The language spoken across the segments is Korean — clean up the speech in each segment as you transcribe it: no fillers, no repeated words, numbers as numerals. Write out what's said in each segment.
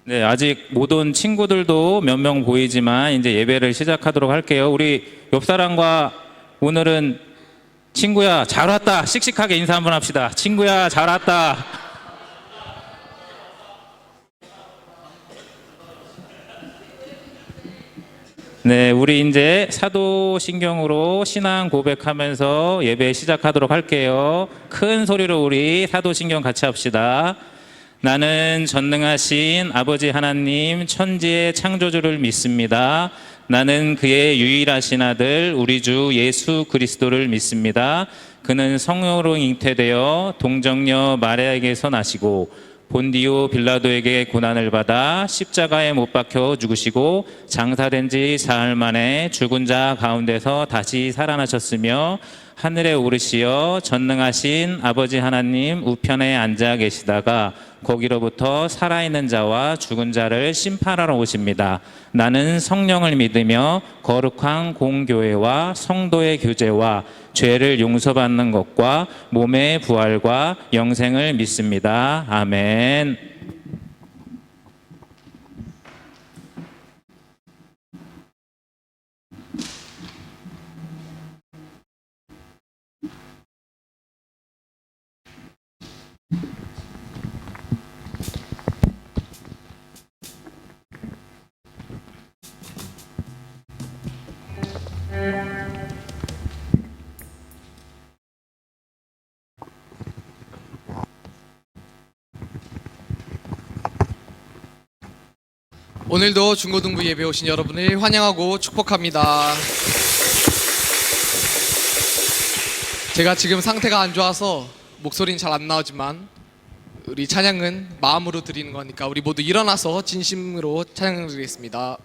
네, 아직 못 온 친구들도 몇 명 보이지만 이제 예배를 시작하도록 할게요. 우리 옆 사람과 오늘은 친구야 잘 왔다 씩씩하게 인사 한번 합시다. 친구야 잘 왔다. 네, 우리 이제 사도신경으로 신앙 고백하면서 예배 시작하도록 할게요. 큰 소리로 우리 사도신경 같이 합시다. 나는 전능하신 아버지 하나님 천지의 창조주를 믿습니다. 나는 그의 유일하신 아들 우리 주 예수 그리스도를 믿습니다. 그는 성령으로 잉태되어 동정녀 마리아에게서 나시고 본디오 빌라도에게 고난을 받아 십자가에 못 박혀 죽으시고 장사된 지 사흘 만에 죽은 자 가운데서 다시 살아나셨으며 하늘에 오르시어 전능하신 아버지 하나님 우편에 앉아 계시다가 거기로부터 살아있는 자와 죽은 자를 심판하러 오십니다. 나는 성령을 믿으며 거룩한 공교회와 성도의 교제와 죄를 용서받는 것과 몸의 부활과 영생을 믿습니다. 아멘. 오늘도 중고등부 예배 오신 여러분을 환영하고 축복합니다. 제가 지금 상태가 안 좋아서 목소리는 잘 안 나오지만 우리 찬양은 마음으로 드리는 거니까 우리 모두 일어나서 진심으로 찬양을 드리겠습니다.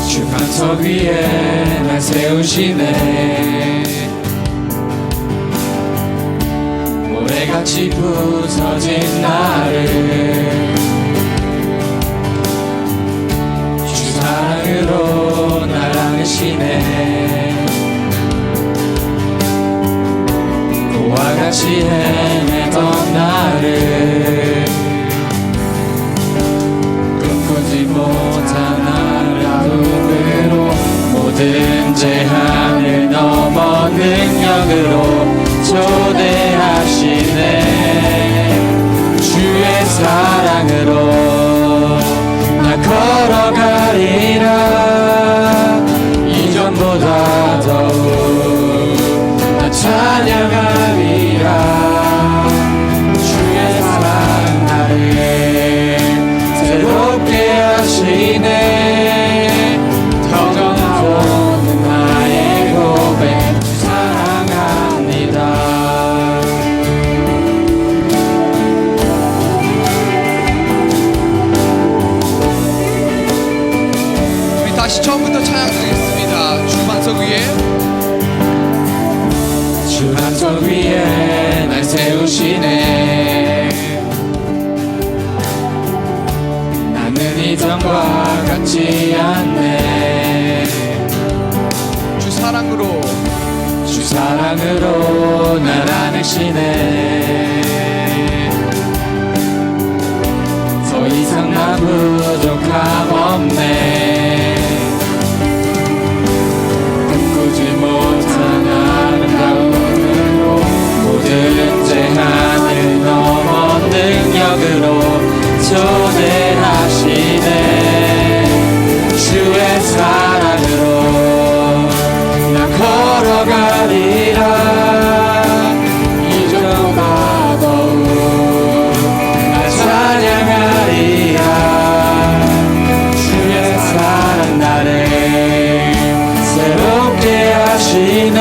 주판석 위에 날 세우시네. 모래같이 부서진 나를 주 사랑으로 날 안으시네. 고와 같이 헤매던 나를 꿈꾸지 못한 눈으로 모든 제한을 넘어 능력으로 초대하시네. 주의 사랑으로 나 걸어가리라. 이전보다 더욱 나 찬양하리라. 주의 사랑 나를 새롭게 하시네. 다시 처음부터 찬양 드리겠습니다. 주판석 위에 주판석 위에 날 세우시네. 나는 이전과 같지 않네. 주 사랑으로 날 안으시네. 더 이상 나 부족함 없네. 꿈꾸지 못한 아름다움으로 모든 제한을 넘어 능력으로 초대하시네. 주의 사랑으로 나 걸어가리라. 이전보다 더욱 나 찬양하리라. 주의 사랑 나를 새롭게 하시네.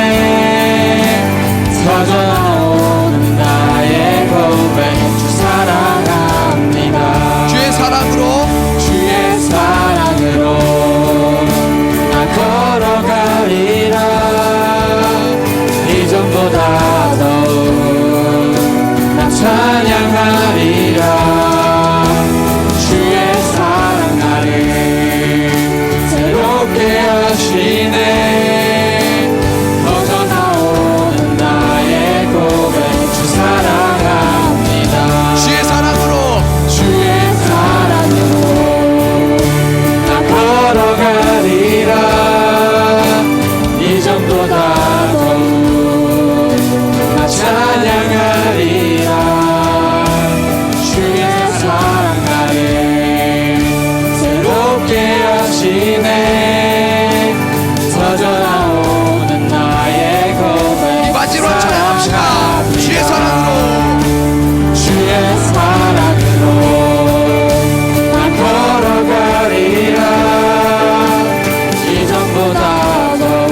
터져나오는 나의 고백 주 사랑합니다. 하시네 터져나오는 나의 고백 마지막으로 찬양합시다. 주의 사랑으로 주의 사랑으로 난 걸어가리라 이전보다 더욱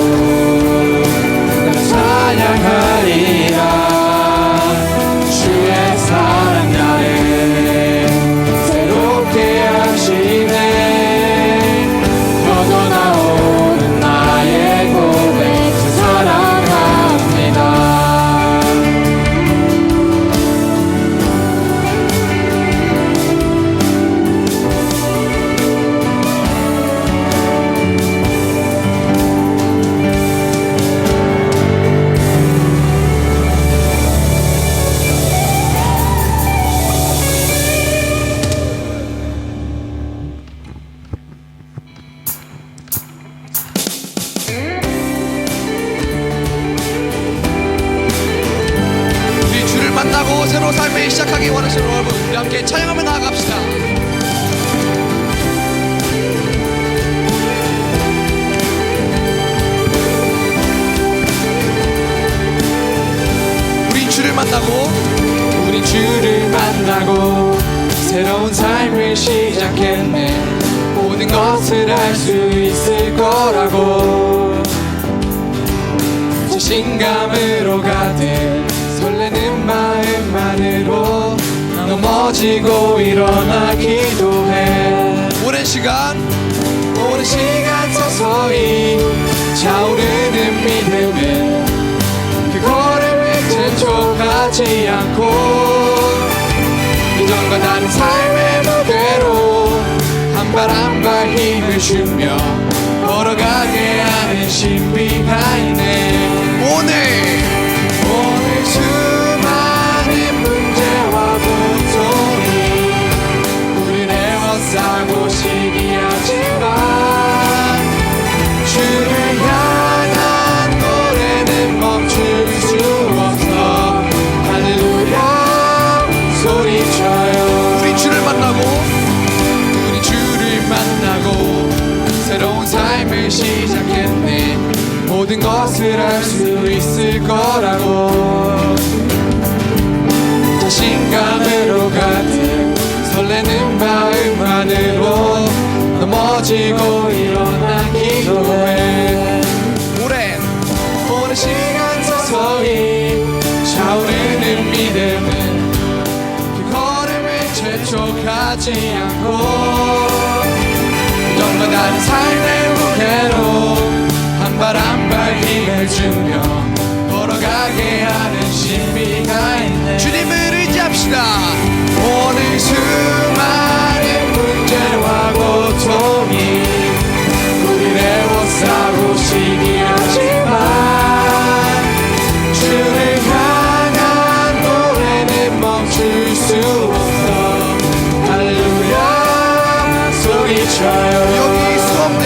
난 찬양하리라 주의 사랑 나를 새롭게 하시네 터져나오는 나의 고백 사랑합니다 우리 주를 만나고 새로운 삶을 시작하기 원하시는 여러분, 우리 함께 찬양하며 나아갑시다. 우리 주를 만나고 우리 주를 만나고 새로운 삶을 시작했네 모든 것을 알 수 있을 거라고 자신감으로 가득 설레는 마음만으로 넘어지고 일어나 기도해 오랜 시간 서서히 차오르는 믿음은 그 걸음을 재촉하지 않고 이전과 다른 삶의 무게로 한 발 한 발 힘을 주며 걸어가게 하는 신비가 있네 오늘 수많은 문제와 고통이 우리를 애워싸고 시기하지만 주를 향한 노래는 멈출 수 없어 할렐루야 소리쳐요 우리 주를 만나고 새로운 삶을 시작했네 모든 것을 알 수 있을 거라고 자신감으로 가득 설레는 마음만으로 넘어지고 일어나 기도해 오랜 시간 서서히 차오르는 믿음은 그 걸음을 재촉하지 않고 정말 다른 삶의 무게로 한 발 한 발 힘을 주며 걸어가게 하는 신비가 있네 주님을 의지합시다. 오늘 수많은 문제와 고통이 우리를 애워싸고 시기하지만 주를 향한 노래는 멈출 수 없어 할렐루야 소리쳐요 여기 수 없는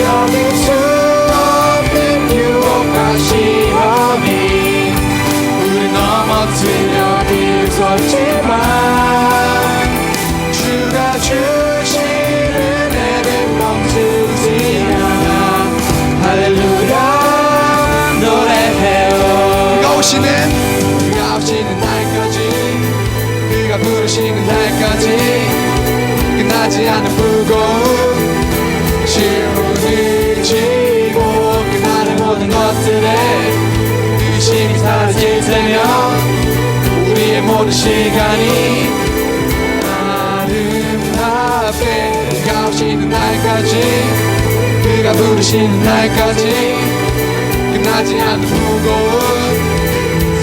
여길 수 없는 유혹과 시험이 우리 넘어뜨려 비웃었지만 주가 주시는 은혜는 멈추지 않아 할렐루야 노래해요 그가 오시는 그가 오시는 날까지 그가 부르시는 날까지 끝나지 않는 무거움 질문을 지고 끝나는 모든 것들에 의심이 사라질 때면 우리의 모든 시간이 아름답게 그가 오시는 날까지 그가 부르시는 날까지 끝나지 않는 무거운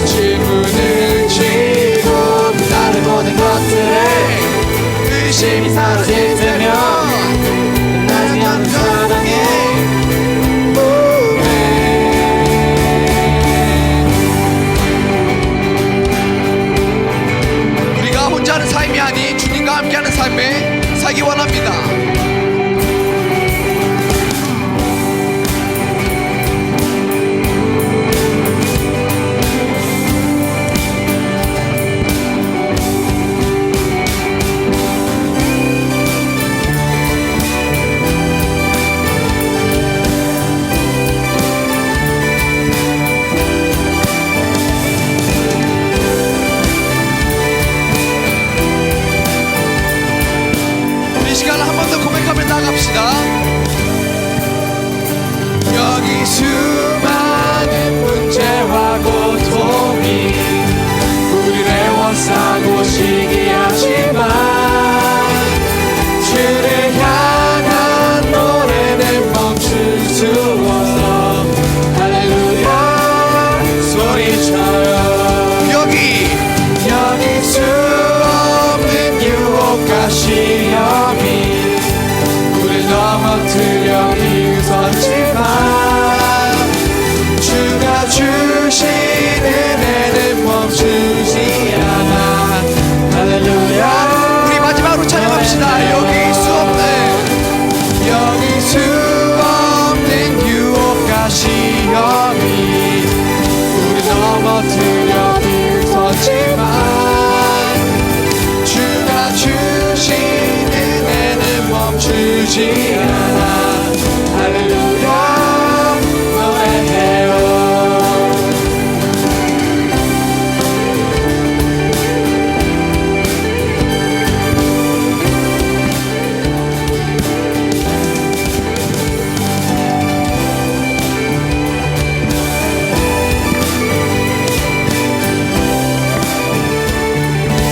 질문을 지고 끝나는 모든 것들에 의심이 사라질 때면 끝나지 않는 사랑의 우리가 혼자 하는 삶이 아닌 주님과 함께하는 삶에 살기 원합니다. 나아갑시다. 여기 수많은 문제와 고통이 우리를 애워싸고 시기하지만 주를 향한 노래는 멈출 수 없어. 할렐루야 소리쳐요. 여기 수 없는 유혹과 시험이 우릴 넘어뜨려 비웃었지만 주가 주신 은혜는 멈추지 않아. 할렐루야. 우리 마지막으로 찬양합시다. 여기 수 없는 유혹과 시험이 우리 넘어뜨려 비웃었지만 주가 주신 은혜는 멈추지 않아. 할렐루야 노래해요.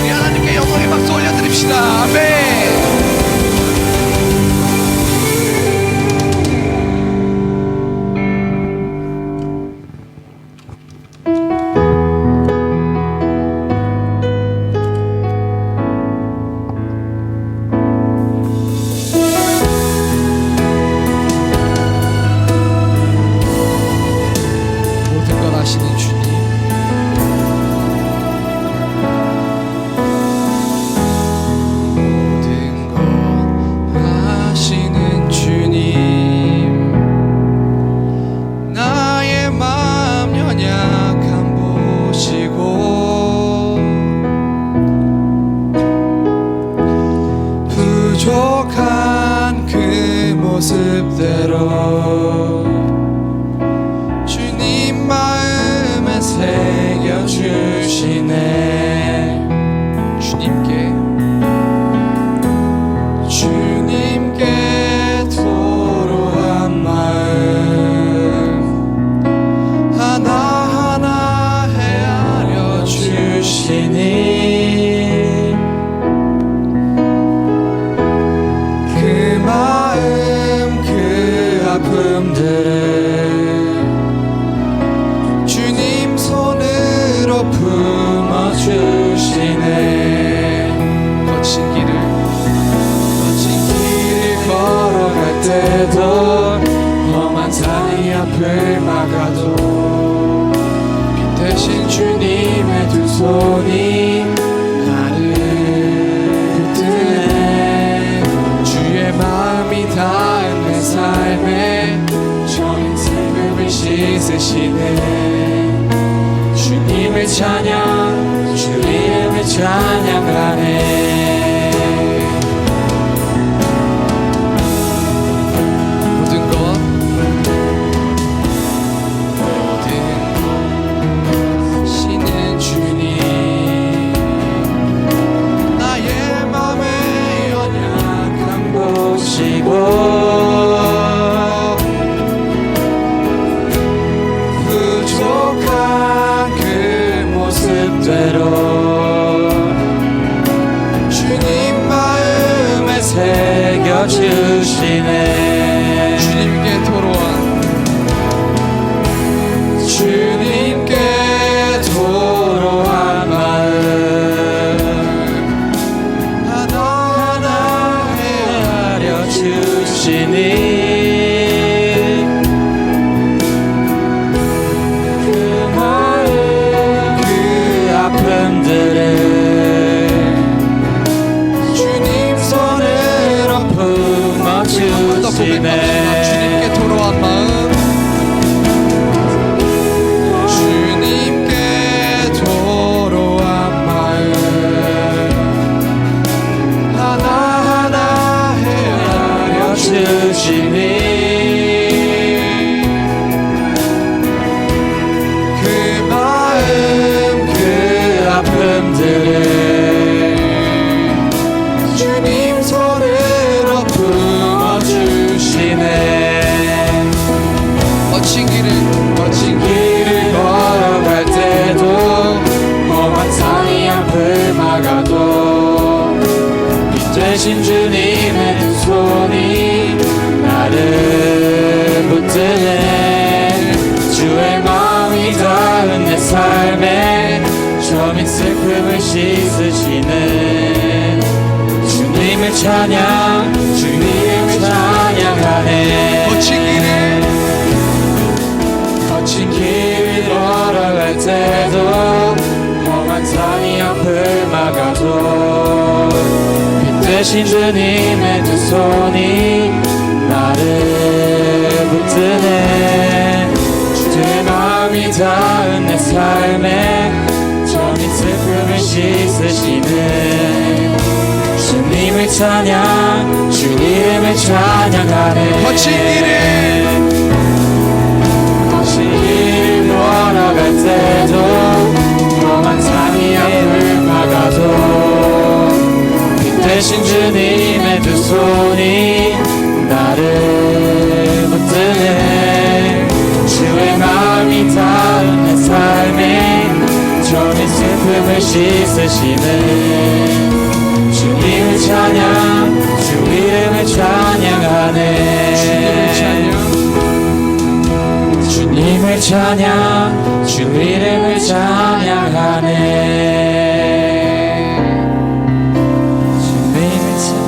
우리 하나님께 영광의 박수 올려드립시다. 아멘. 모든 걸 아시는 주님, 모든 것 아시는 주님, 나의 마음 연약함 보시고 부족한 그 모습대로 주님 마음에 새겨주시네. 주님께 토로한 마음 하나하나 헤아려 주시니 그 마음 그 아픔들을 주님 손으로 품어주시네. 거친 길을 걸어갈 때도 험한 산이 앞을 막아도 빛 대신 주님의 두 손이 나를 붙드네. 주의 마음이 닿은 내 삶에 정인 슬픔을 씻으시네. 주님을 찬양 주 이름을 찬양하네. 시는 주님, 나의 맘에 연약함 보시고 부족한 그 모습대로 주님 마음에 새겨주시네. 주님께 토로한 마음 하나하나 헤아려 주시니 그 마음 그 아픔들을 주님 손으로 품어주시네. 주님께 토로한 마음, 하나하나 헤아려 주시니 그 마음 그 아픔들을 주님 손으로 품어주시네. 대신 주님의 두 손이 나를 붙드네. 주의 마음이 닿은 내 삶에 저민 슬픔을 씻으시는 주님을 찬양, 주님을 찬양하네. 거친 길을 걸어갈 때도 험한 산이 앞을 막아도 빛 대신 주님의 두 손이 나를 붙드네. 주의 마음이 닿은 내 삶에 저민 슬픔을 씻으시는 주님을 찬양, 주 이름을 찬양하네. 거친 길 걸어갈 때도 험한 산이 앞을 막아도 빛 대신 주님의 두 손이 나를 붙드네. 주의 마음이 닿은 내 삶에 저민 슬픔을 씻으시는 주님을 찬양, 주 이름을 찬양하네. 주님을 찬양, 주 이름을 찬양하네. 주님을 찬양.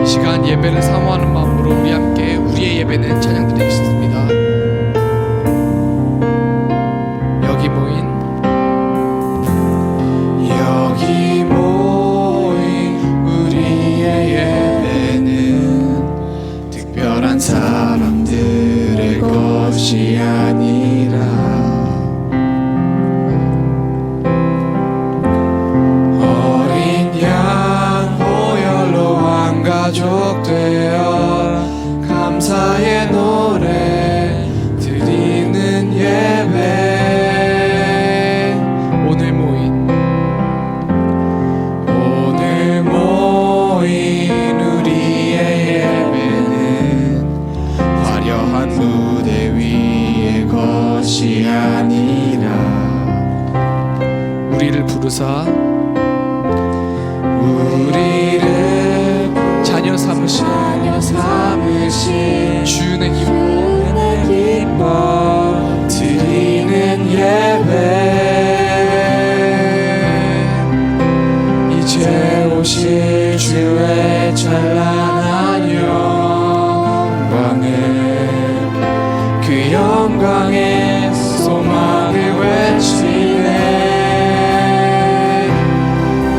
이 시간 예배를 사모하는 마음으로 우리 함께 우리의 예배는 찬양 드리겠습니다. 여기 모인 우리의 예배는 특별한 사람들의 것이 아니라 어린 양 보혈로 한 가족 되어 감사의 노래 드리는 예배. 오늘 모인 우리의 예배는 화려한 무대 위의 것이 아니라 우리를 부르사 우리를 자녀 삼으신 주는 기뻐 드리는 예배. 이제 오실 주의 찬란한 영광을 그 영광의 소망을 외치네.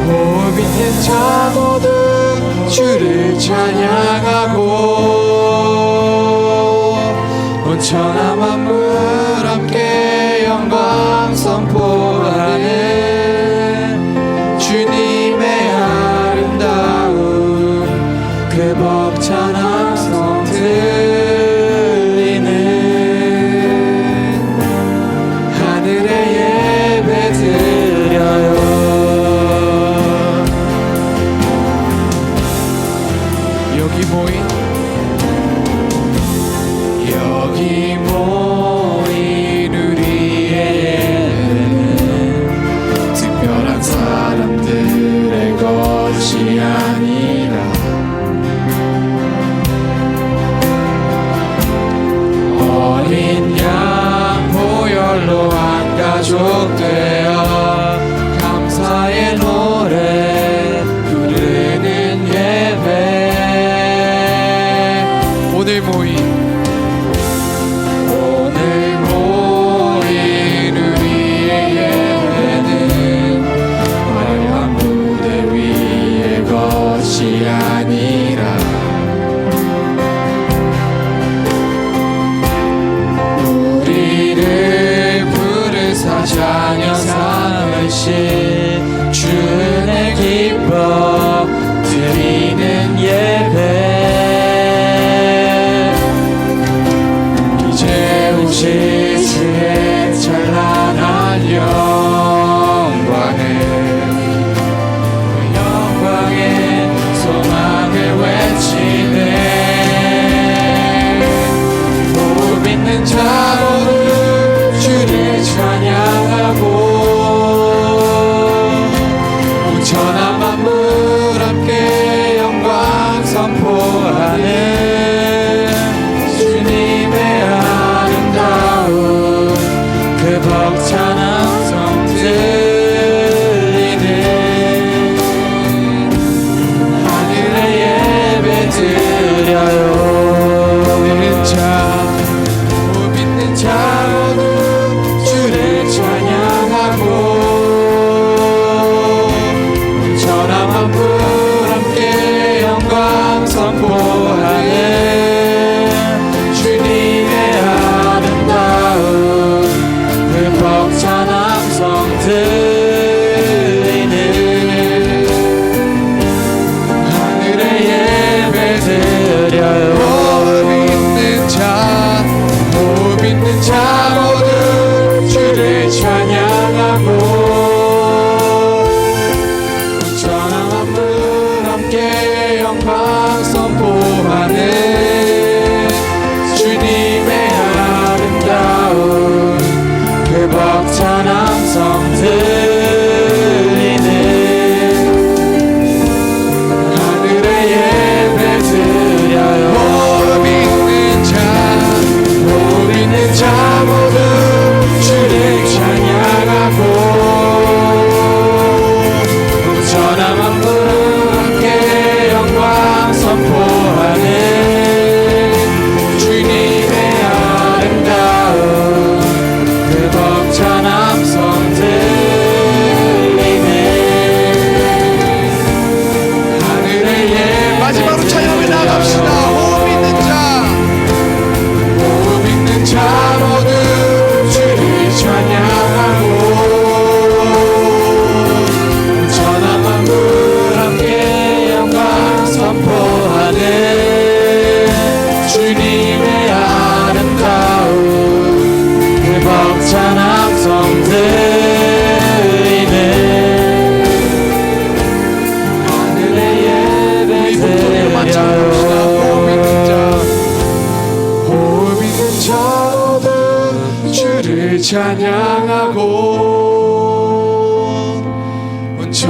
호흡 있는 자 모두 주를 찬양하고 온 천하 만물 함께 영광 선포하는 주님의 아름다운 그 벅찬 함성 들리는 하늘의 예배 드려요. 여기 모인 우리의 예배는 특별한 사람들의 것이 아니라 어린 양 보혈로 한 가족 되어 감사의 노래 부르는 예배. 오늘 모인 우리의 예배는 화려한 무대 위의 것이 아니라 우리를 부르사 자녀 삼으신 주의 기뻐 드리는 예배. 이제 오실 주의 찬란한 영광을 그 영광의 소망을 외치네. 호흡 있는 자 모두 주를 찬양하고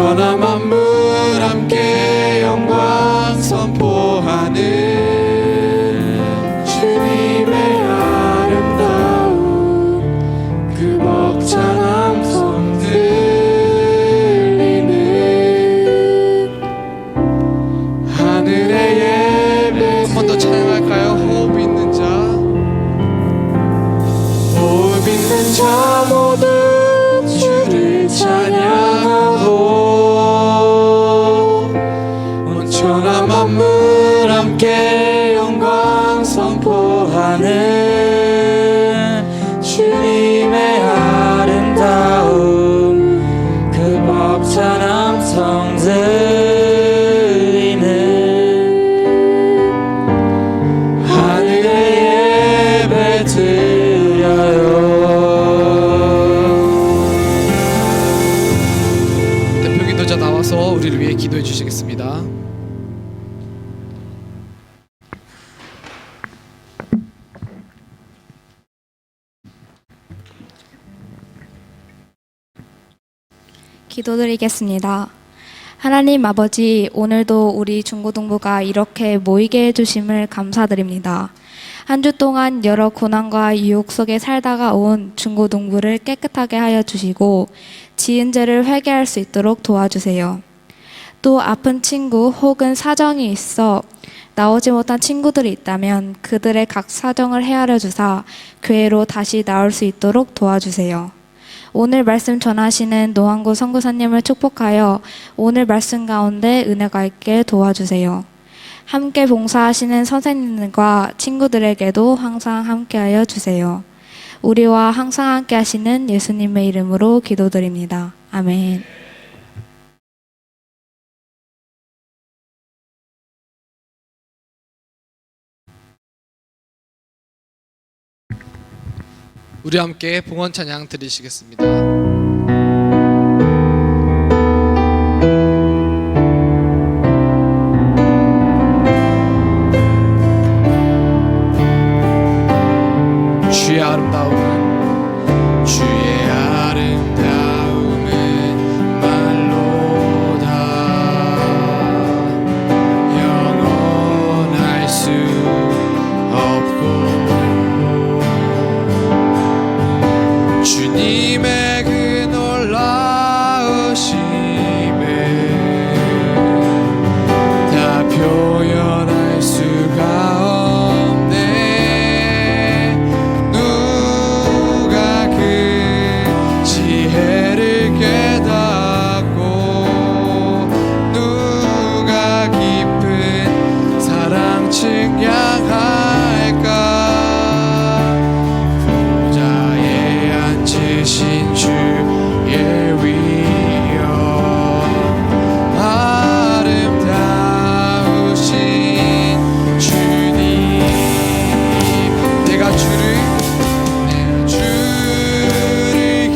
천하 만물 함께 영광 선포하는 주님의 아름다운 그 벅찬 함성 들리는 하늘의 예배. 한 번 더 찬양할까요? 호흡 있는 자, 호흡 있는 자 모두 주를 찬양하고 온 천하 만물 함께 영광 선포하는 주님의 아름다움 그 벅찬 함성 들리는 하늘의 예배 드려요. 대표 기도자 나와서 우리를 위해 기도해 주시겠습니다. 기도드리겠습니다. 하나님 아버지, 오늘도 우리 중고등부가 이렇게 모이게 해주심을 감사드립니다. 한 주 동안 여러 고난과 유혹 속에 살다가 온 중고등부를 깨끗하게 하여 주시고 지은 죄를 회개할 수 있도록 도와주세요. 또 아픈 친구 혹은 사정이 있어 나오지 못한 친구들이 있다면 그들의 각 사정을 헤아려 주사 교회로 다시 나올 수 있도록 도와주세요. 오늘 말씀 전하시는 노한구 선교사님을 축복하여 오늘 말씀 가운데 은혜가 있게 도와주세요. 함께 봉사하시는 선생님들과 친구들에게도 항상 함께하여 주세요. 우리와 항상 함께 하시는 예수님의 이름으로 기도드립니다. 아멘. 우리 함께 봉헌 찬양 드리시겠습니다. 주의 아름다움은 말로다 영원할 수 없고 주님의 그 놀라우심을 다 표현할 수가 없네. 누가 그 지혜를 깨닫고 누가 깊은 사랑 측량할까. 신 주의 위엄 아름다우신 주님. 내가 주를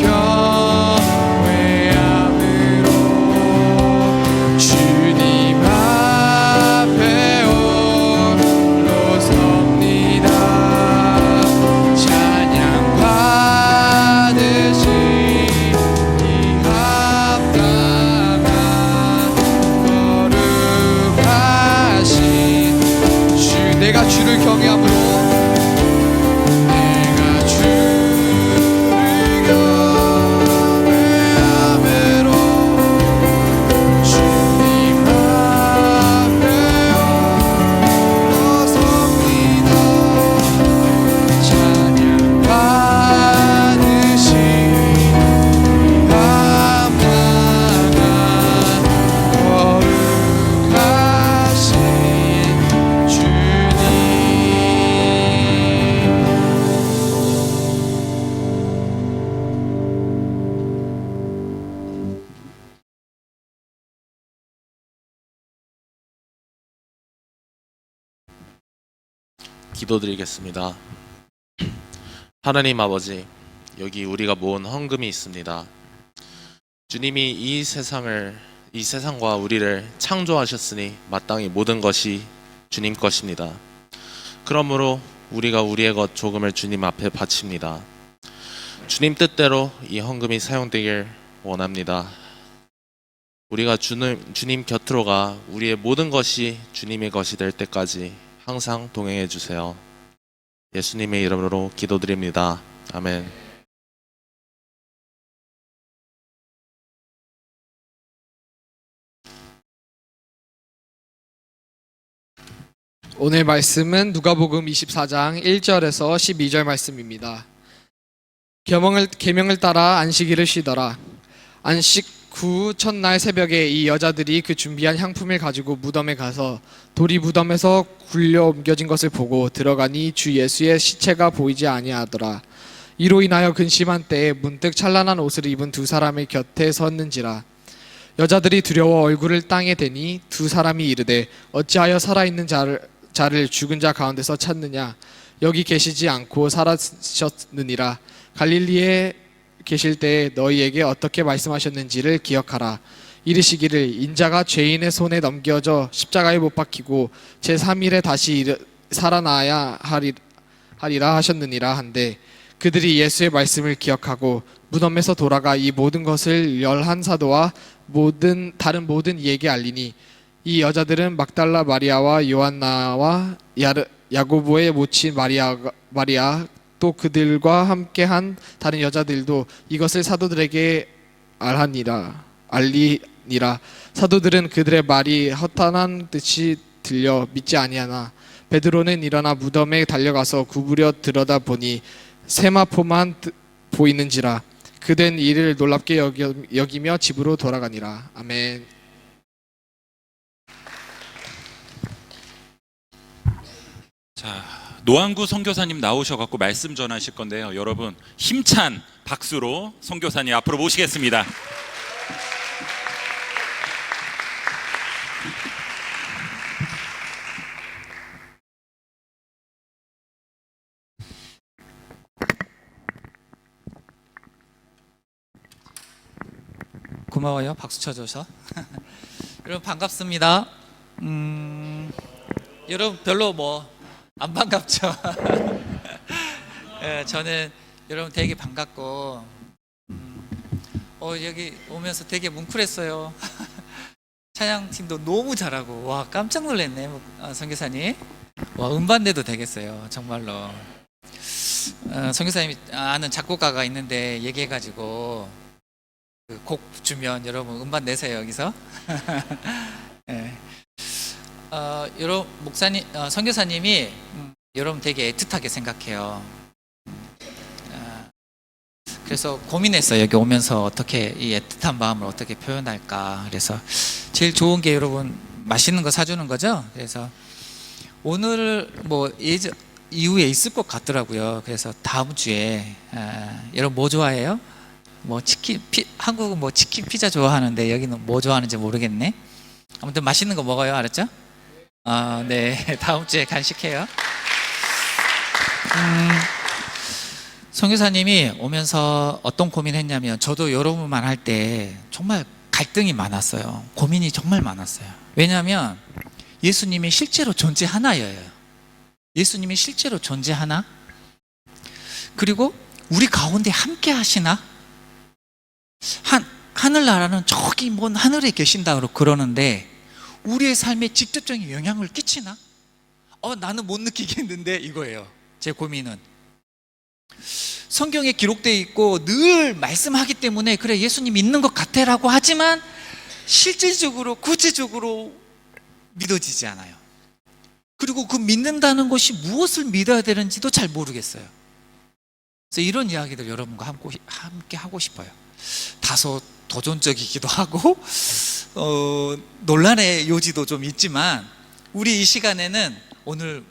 경외함으로 주님 앞에 홀로 섭니다. 찬양 받으시 내가 주를 경외함으로 내가 주를 경외함으로 주님 앞에 홀로 섭니다. 찬양 받으시니 합당한 거룩하신 기도드리겠습니다. 하나님 아버지, 여기 우리가 모은 헌금이 있습니다. 주님이 이 세상과 우리를 창조하셨으니 마땅히 모든 것이 주님 것입니다. 그러므로 우리가 우리의 것 조금을 주님 앞에 바칩니다. 주님 뜻대로 이 헌금이 사용되길 원합니다. 우리가 주님 곁으로 가 우리의 모든 것이 주님의 것이 될 때까지 항상 동행해 주세요. 예수님의 이름으로 기도드립니다. 아멘. 오늘 말씀은 누가복음 24장 1절에서 12절 말씀입니다. 계명을 따라 안식일을 쉬더라. 안식 후 첫날 새벽에 이 여자들이 그 준비한 향품을 가지고 무덤에 가서 돌이 무덤에서 굴려 옮겨진 것을 보고 들어가니 주 예수의 시체가 보이지 아니하더라. 이로 인하여 근심한 때에 문득 찬란한 옷을 입은 두 사람의 곁에 섰는지라. 여자들이 두려워 얼굴을 땅에 대니 두 사람이 이르되 어찌하여 살아있는 자를 죽은 자 가운데서 찾느냐. 여기 계시지 않고 살아셨느니라. 갈릴리에 계실 때에 너희에게 어떻게 말씀하셨는지를 기억하라. 이르시기를 인자가 죄인의 손에 넘겨져 십자가에 못 박히고 제3일에 다시 살아나야 하리라 하셨느니라 한데 그들이 예수의 말씀을 기억하고 무덤에서 돌아가 이 모든 것을 11사도와 다른 모든 이에게 알리니 이 여자들은 막달라 마리아와 요한나와 야고보의 모친 마리아 또 그들과 함께한 다른 여자들도 이것을 사도들에게 알리니라. 사도들은 그들의 말이 허탄한 듯이 들려 믿지 아니하나 베드로는 일어나 무덤에 달려가서 구부려 들여다 보니 세마포만 보이는지라. 그된 이를 놀랍게 여기며 집으로 돌아가니라. 아멘. 자, 노한구 선교사님 나오셔갖고 말씀 전하실 건데요. 여러분 힘찬 박수로 선교사님 앞으로 모시겠습니다. 고마워요. 박수 쳐줘서. 여러분 반갑습니다. 여러분 별로 안 반갑죠? 예, 저는 여러분 되게 반갑고 여기 오면서 되게 뭉클했어요. 찬양팀도 너무 잘하고 와 깜짝 놀랐네. 선교사님 와 음반대도 되겠어요. 정말로. 선교사님이 아는 작곡가가 있는데 얘기해가지고 그 곡 주면 여러분 음반 내세요 여기서. 네. 여러분 목사님, 선교사님이 여러분 되게 애틋하게 생각해요. 그래서 고민했어요. 여기 오면서 어떻게 이 애틋한 마음을 어떻게 표현할까. 그래서 제일 좋은 게 여러분 맛있는 거 사주는 거죠. 그래서 오늘 이후에 있을 것 같더라고요. 그래서 다음 주에 여러분 뭐 좋아해요? 한국은 치킨 피자 좋아하는데 여기는 뭐 좋아하는지 모르겠네. 아무튼 맛있는 거 먹어요. 알았죠? 네. 다음 주에 간식해요. 선교사님이 오면서 어떤 고민했냐면 저도 여러분만 할 때 정말 갈등이 많았어요. 고민이 정말 많았어요. 왜냐하면 예수님이 실제로 존재하나예요. 예수님이 실제로 존재하나? 그리고 우리 가운데 함께 하시나? 하늘나라는 저기 먼 하늘에 계신다 그러는데 우리의 삶에 직접적인 영향을 끼치나? 나는 못 느끼겠는데 이거예요. 제 고민은. 성경에 기록되어 있고 늘 말씀하기 때문에 그래 예수님 있는 것 같아라고 하지만 실질적으로 구체적으로 믿어지지 않아요. 그리고 그 믿는다는 것이 무엇을 믿어야 되는지도 잘 모르겠어요. 그래서 이런 이야기들 여러분과 함께 하고 싶어요. 다소 도전적이기도 하고 논란의 요지도 좀 있지만 우리 이 시간에는 오늘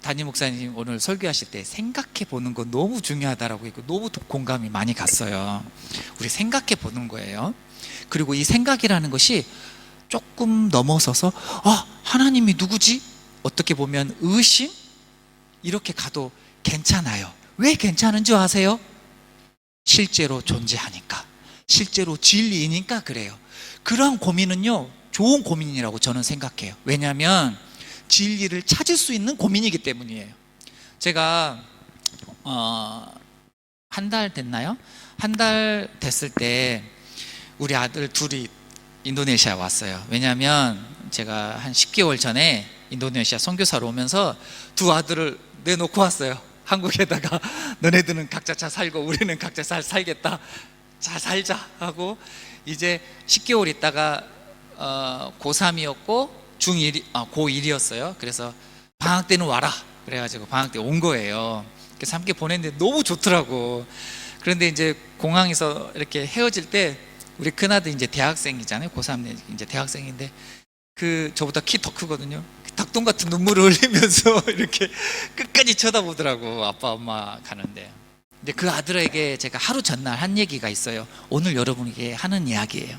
담임 목사님 오늘 설교하실 때 생각해 보는 거 너무 중요하다라고 했고 너무 공감이 많이 갔어요. 우리 생각해 보는 거예요. 그리고 이 생각이라는 것이 조금 넘어서서 하나님이 누구지? 어떻게 보면 의심? 이렇게 가도 괜찮아요. 왜 괜찮은 줄 아세요? 실제로 존재하니까, 실제로 진리이니까 그래요. 그러한 고민은요 좋은 고민이라고 저는 생각해요. 왜냐하면 진리를 찾을 수 있는 고민이기 때문이에요. 제가 한 달 됐나요? 한 달 됐을 때 우리 아들 둘이 인도네시아 왔어요. 왜냐하면 제가 한 10개월 전에 인도네시아 선교사로 오면서 두 아들을 내놓고 왔어요. 한국에다가 너네들은 각자 잘 살고 우리는 각자 잘 살겠다. 잘 살자 하고 이제 10개월 있다가 고3이었고 고1이었어요. 그래서 방학 때는 와라. 그래가지고 방학 때 온 거예요. 그래서 함께 보냈는데 너무 좋더라고. 그런데 이제 공항에서 이렇게 헤어질 때 우리 큰아들 이제 대학생이잖아요. 고3 이제 대학생인데 그 저보다 키 더 크거든요. 닭똥 같은 눈물을 흘리면서 이렇게 끝까지 쳐다보더라고. 아빠 엄마 가는데. 근데 그 아들에게 제가 하루 전날 한 얘기가 있어요. 오늘 여러분에게 하는 이야기예요.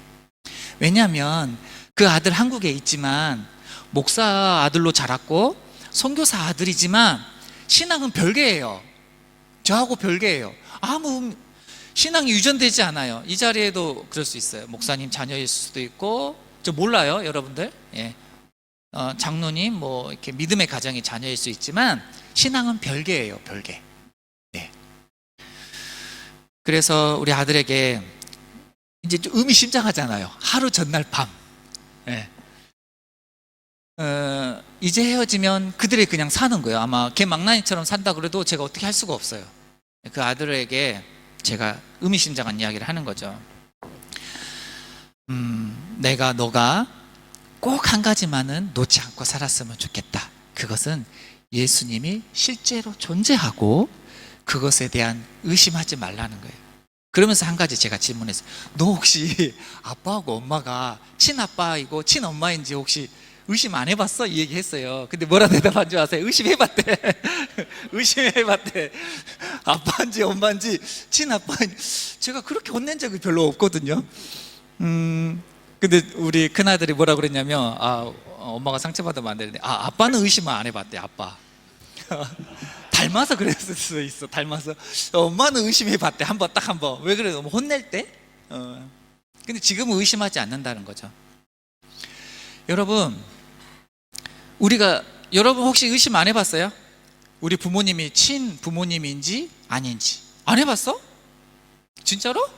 왜냐하면 그 아들 한국에 있지만 목사 아들로 자랐고 선교사 아들이지만 신앙은 별개예요. 저하고 별개예요. 아무 신앙이 유전되지 않아요. 이 자리에도 그럴 수 있어요. 목사님 자녀일 수도 있고, 저 몰라요, 여러분들. 예. 장로님 뭐 이렇게 믿음의 가정의 자녀일 수 있지만 신앙은 별개예요, 별개. 네. 그래서 우리 아들에게 이제 좀 의미심장하잖아요. 하루 전날 밤. 예. 이제 헤어지면 그들이 그냥 사는 거예요. 아마 걔 망나니처럼 산다 그래도 제가 어떻게 할 수가 없어요. 그 아들에게 제가 의미심장한 이야기를 하는 거죠. 너가 꼭 한 가지만은 놓지 않고 살았으면 좋겠다. 그것은 예수님이 실제로 존재하고 그것에 대한 의심하지 말라는 거예요. 그러면서 한 가지 제가 질문했어요. 너 혹시 아빠하고 엄마가 친아빠이고 친엄마인지 혹시 의심 안 해봤어? 이 얘기 했어요. 근데 뭐라 대답한 줄 아세요? 의심해봤대. 의심해봤대. 아빠인지 엄마인지 친아빠인지. 제가 그렇게 혼낸 적이 별로 없거든요. 근데 우리 큰아들이 뭐라 그랬냐면 엄마가 상처받으면 안 되는데 아빠는 의심을 안 해봤대. 아빠 닮아서 그랬을 수도 있어. 닮아서 엄마는 의심해봤대. 한 번. 왜 그래? 너무 혼낼 때? 근데 지금은 의심하지 않는다는 거죠. 여러분 혹시 의심 안 해봤어요? 우리 부모님이 친부모님인지 아닌지 안 해봤어? 진짜로?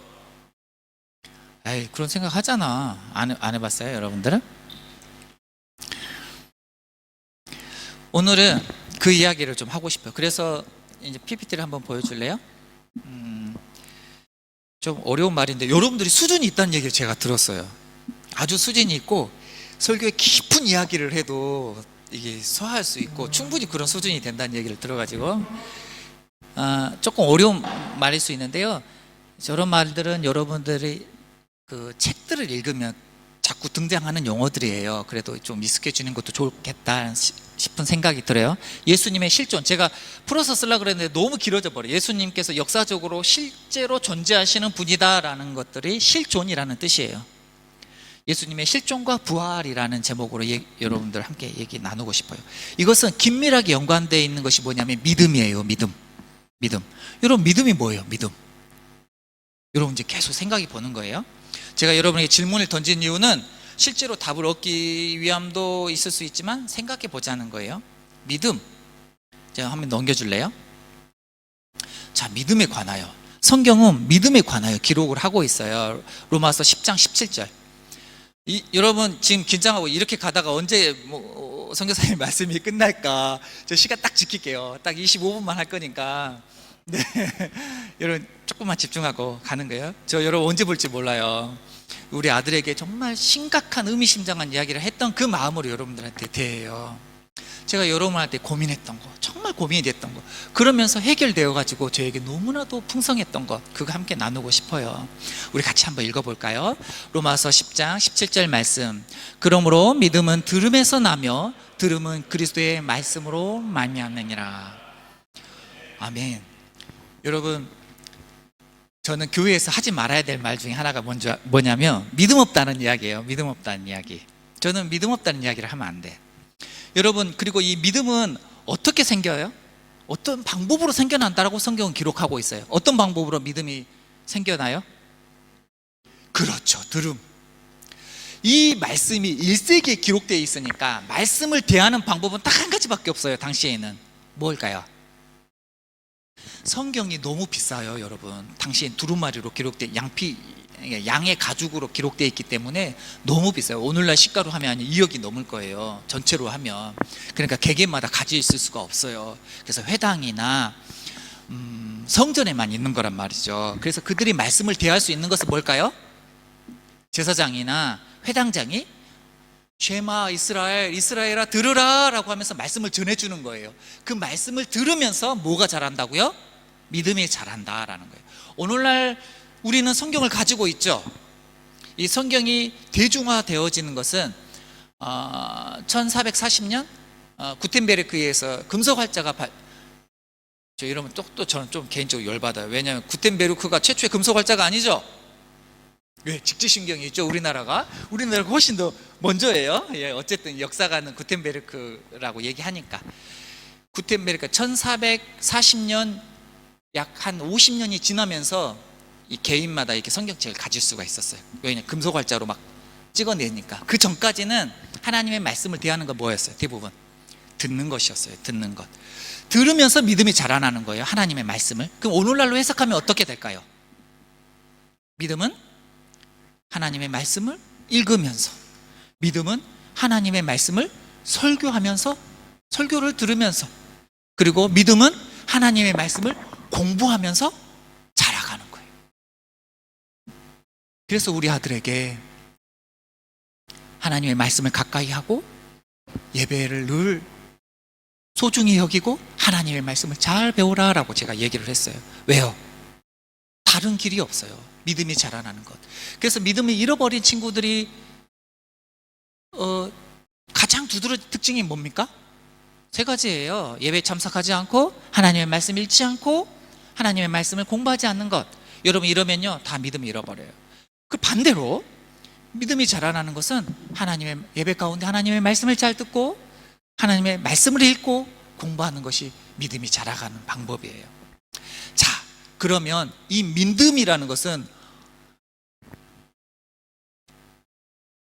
에이, 그런 생각 하잖아. 안 해봤어요, 여러분들은? 오늘은 그 이야기를 좀 하고 싶어요. 그래서 이제 PPT를 한번 보여줄래요? 좀 어려운 말인데 여러분들이 수준이 있다는 얘기를 제가 들었어요. 아주 수준이 있고 설교에 깊은 이야기를 해도 이게 소화할 수 있고 충분히 그런 수준이 된다는 얘기를 들어가지고 조금 어려운 말일 수 있는데요. 저런 말들은 여러분들이 그 책들을 읽으면 자꾸 등장하는 용어들이에요. 그래도 좀 익숙해지는 것도 좋겠다 싶은 생각이 들어요. 예수님의 실존, 제가 풀어서 쓰려고 그랬는데 너무 길어져 버려요. 예수님께서 역사적으로 실제로 존재하시는 분이다라는 것들이 실존이라는 뜻이에요. 예수님의 실존과 부활이라는 제목으로 여러분들 함께 얘기 나누고 싶어요. 이것은 긴밀하게 연관되어 있는 것이 뭐냐면 믿음이에요. 믿음. 여러분 믿음이 뭐예요? 믿음. 여러분 이제 계속 생각해 보는 거예요. 제가 여러분에게 질문을 던진 이유는 실제로 답을 얻기 위함도 있을 수 있지만 생각해 보자는 거예요. 믿음. 제가 한번 넘겨줄래요? 자, 믿음에 관하여 성경은 믿음에 관하여 기록을 하고 있어요. 로마서 10장 17절. 여러분 지금 긴장하고 이렇게 가다가 언제 선교사님 말씀이 끝날까? 저 시간 딱 지킬게요. 딱 25분만 할 거니까. 네. 여러분 조금만 집중하고 가는 거예요. 저 여러분 언제 볼지 몰라요. 우리 아들에게 정말 심각한 의미심장한 이야기를 했던 그 마음으로 여러분들한테 대해요. 제가 여러분한테 고민했던 거, 정말 고민이 됐던 거, 그러면서 해결되어 가지고 저에게 너무나도 풍성했던 것, 그거 함께 나누고 싶어요. 우리 같이 한번 읽어볼까요? 로마서 10장 17절 말씀. 그러므로 믿음은 들음에서 나며 들음은 그리스도의 말씀으로 말미암느니라. 아멘. 여러분, 저는 교회에서 하지 말아야 될 말 중에 하나가 뭐냐면 믿음 없다는 이야기예요. 믿음 없다는 이야기. 저는 믿음 없다는 이야기를 하면 안 돼. 여러분, 그리고 이 믿음은 어떻게 생겨요? 어떤 방법으로 생겨난다라고 성경은 기록하고 있어요. 어떤 방법으로 믿음이 생겨나요? 그렇죠, 들음. 이 말씀이 1세기에 기록되어 있으니까 말씀을 대하는 방법은 딱 한 가지밖에 없어요. 당시에는 뭘까요? 성경이 너무 비싸요, 여러분. 당시엔 두루마리로 기록된 양피 양의 가죽으로 기록되어 있기 때문에 너무 비싸요. 오늘날 시가로 하면 2억이 넘을 거예요. 전체로 하면. 그러니까 개개마다 가지고 있을 수가 없어요. 그래서 회당이나 성전에만 있는 거란 말이죠. 그래서 그들이 말씀을 대할 수 있는 것은 뭘까요? 제사장이나 회당장이 쉐마 이스라엘, 이스라엘아 들으라 라고 하면서 말씀을 전해주는 거예요. 그 말씀을 들으면서 뭐가 자란다고요? 믿음이 자란다라는 거예요. 오늘날 우리는 성경을 가지고 있죠. 이 성경이 대중화되어지는 것은 1440년 구텐베르크에서 금속활자가 저 이러면 또 저는 좀 개인적으로 열받아요. 왜냐하면 구텐베르크가 최초의 금속활자가 아니죠. 왜? 직지신경이 있죠. 우리나라가 훨씬 더 먼저예요. 예, 어쨌든 역사가는 구텐베르크라고 얘기하니까. 구텐베르크 1440년 약 한 50년이 지나면서 이 개인마다 이렇게 성경책을 가질 수가 있었어요. 왜냐? 금속활자로 막 찍어내니까. 그 전까지는 하나님의 말씀을 대하는 건 뭐였어요? 대부분 듣는 것이었어요. 듣는 것. 들으면서 믿음이 자라나는 거예요. 하나님의 말씀을. 그럼 오늘날로 해석하면 어떻게 될까요? 믿음은 하나님의 말씀을 읽으면서, 믿음은 하나님의 말씀을 설교하면서, 설교를 들으면서, 그리고 믿음은 하나님의 말씀을 공부하면서 자라가는 거예요. 그래서 우리 아들에게 하나님의 말씀을 가까이 하고 예배를 늘 소중히 여기고 하나님의 말씀을 잘 배우라라고 제가 얘기를 했어요. 왜요? 다른 길이 없어요. 믿음이 자라나는 것. 그래서 믿음을 잃어버린 친구들이 가장 두드러진 특징이 뭡니까? 세 가지예요. 예배에 참석하지 않고, 하나님의 말씀 읽지 않고, 하나님의 말씀을 공부하지 않는 것. 여러분 이러면요 다 믿음을 잃어버려요. 그 반대로 믿음이 자라나는 것은 하나님의 예배 가운데 하나님의 말씀을 잘 듣고 하나님의 말씀을 읽고 공부하는 것이 믿음이 자라가는 방법이에요. 자, 그러면 이 믿음이라는 것은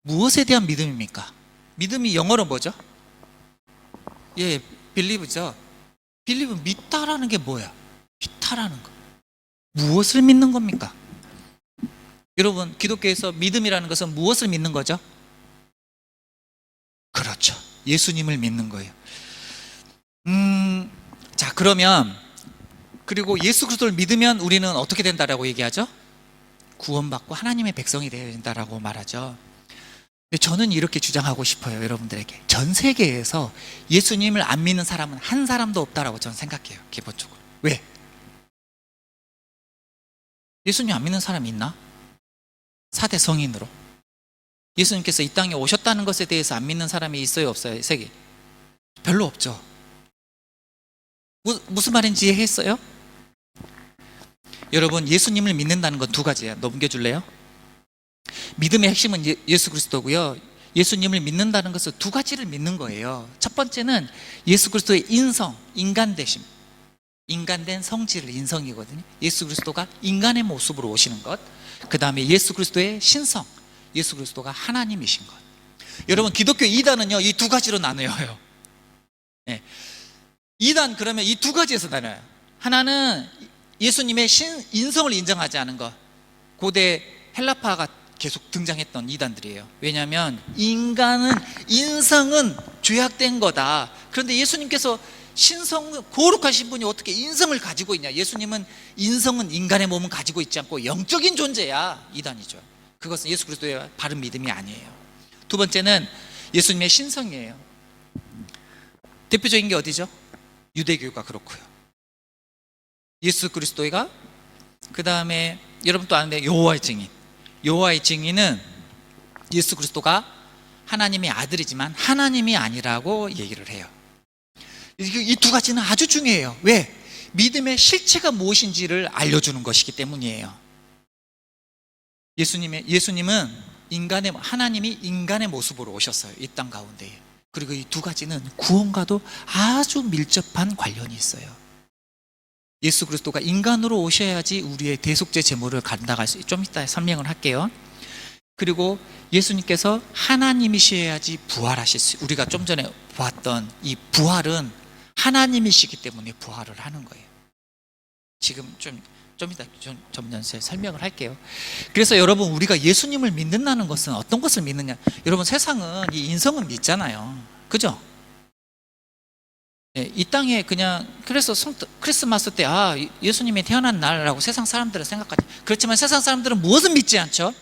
무엇에 대한 믿음입니까? 믿음이 영어로 뭐죠? 예, believe죠. believe, 믿다라는 게 뭐야? 믿다라는 거. 무엇을 믿는 겁니까? 여러분, 기독교에서 믿음이라는 것은 무엇을 믿는 거죠? 그렇죠. 예수님을 믿는 거예요. 자, 그러면 그리고 예수 그리스도를 믿으면 우리는 어떻게 된다라고 얘기하죠? 구원받고 하나님의 백성이 된다라고 말하죠. 근데 저는 이렇게 주장하고 싶어요. 여러분들에게 전 세계에서 예수님을 안 믿는 사람은 한 사람도 없다라고 저는 생각해요. 기본적으로. 왜? 예수님 안 믿는 사람이 있나? 4대 성인으로 예수님께서 이 땅에 오셨다는 것에 대해서 안 믿는 사람이 있어요, 없어요? 세계 별로 없죠. 무슨 말인지 이해했어요? 여러분, 예수님을 믿는다는 건 두 가지예요. 넘겨줄래요? 믿음의 핵심은 예수 그리스도고요. 예수님을 믿는다는 것은 두 가지를 믿는 거예요. 첫 번째는 예수 그리스도의 인성, 인간되심, 인간된 성질을 인성이거든요. 예수 그리스도가 인간의 모습으로 오시는 것. 그 다음에 예수 그리스도의 신성, 예수 그리스도가 하나님이신 것. 여러분, 기독교 2단은요 이 두 가지로 나눠요. 네. 2단 그러면 이 두 가지에서 나눠요. 하나는 예수님의 인성을 인정하지 않은 것. 고대 헬라파가 계속 등장했던 2단들이에요. 왜냐하면 인성은 죄악된 거다. 그런데 예수님께서 거룩하신 분이 어떻게 인성을 가지고 있냐? 예수님은 인성은 인간의 몸은 가지고 있지 않고 영적인 존재야. 2단이죠. 그것은 예수 그리스도의 바른 믿음이 아니에요. 두 번째는 예수님의 신성이에요. 대표적인 게 어디죠? 유대교가 그렇고요. 예수 그리스도가, 그 다음에 여러분 또 아는데 여호와의 증인. 여호와의 증인은 예수 그리스도가 하나님의 아들이지만 하나님이 아니라고 얘기를 해요. 이 두 가지는 아주 중요해요. 왜? 믿음의 실체가 무엇인지를 알려주는 것이기 때문이에요. 예수님은 하나님이 인간의 모습으로 오셨어요. 이 땅 가운데. 그리고 이 두 가지는 구원과도 아주 밀접한 관련이 있어요. 예수 그리스도가 인간으로 오셔야지 우리의 대속죄 제물을 감당할 수, 좀 이따 설명을 할게요. 그리고 예수님께서 하나님이셔야지 부활하실 수, 우리가 좀 전에 보았던 이 부활은 하나님이시기 때문에 부활을 하는 거예요. 지금 좀 좀 이따 좀 설명을 할게요. 그래서 여러분, 우리가 예수님을 믿는다는 것은 어떤 것을 믿느냐? 여러분, 세상은 이 인성은 믿잖아요. 그죠? 이 땅에 그냥, 그래서 크리스마스 때 예수님이 태어난 날이라고 세상 사람들은 생각하지. 그렇지만 세상 사람들은 무엇을 믿지 않죠?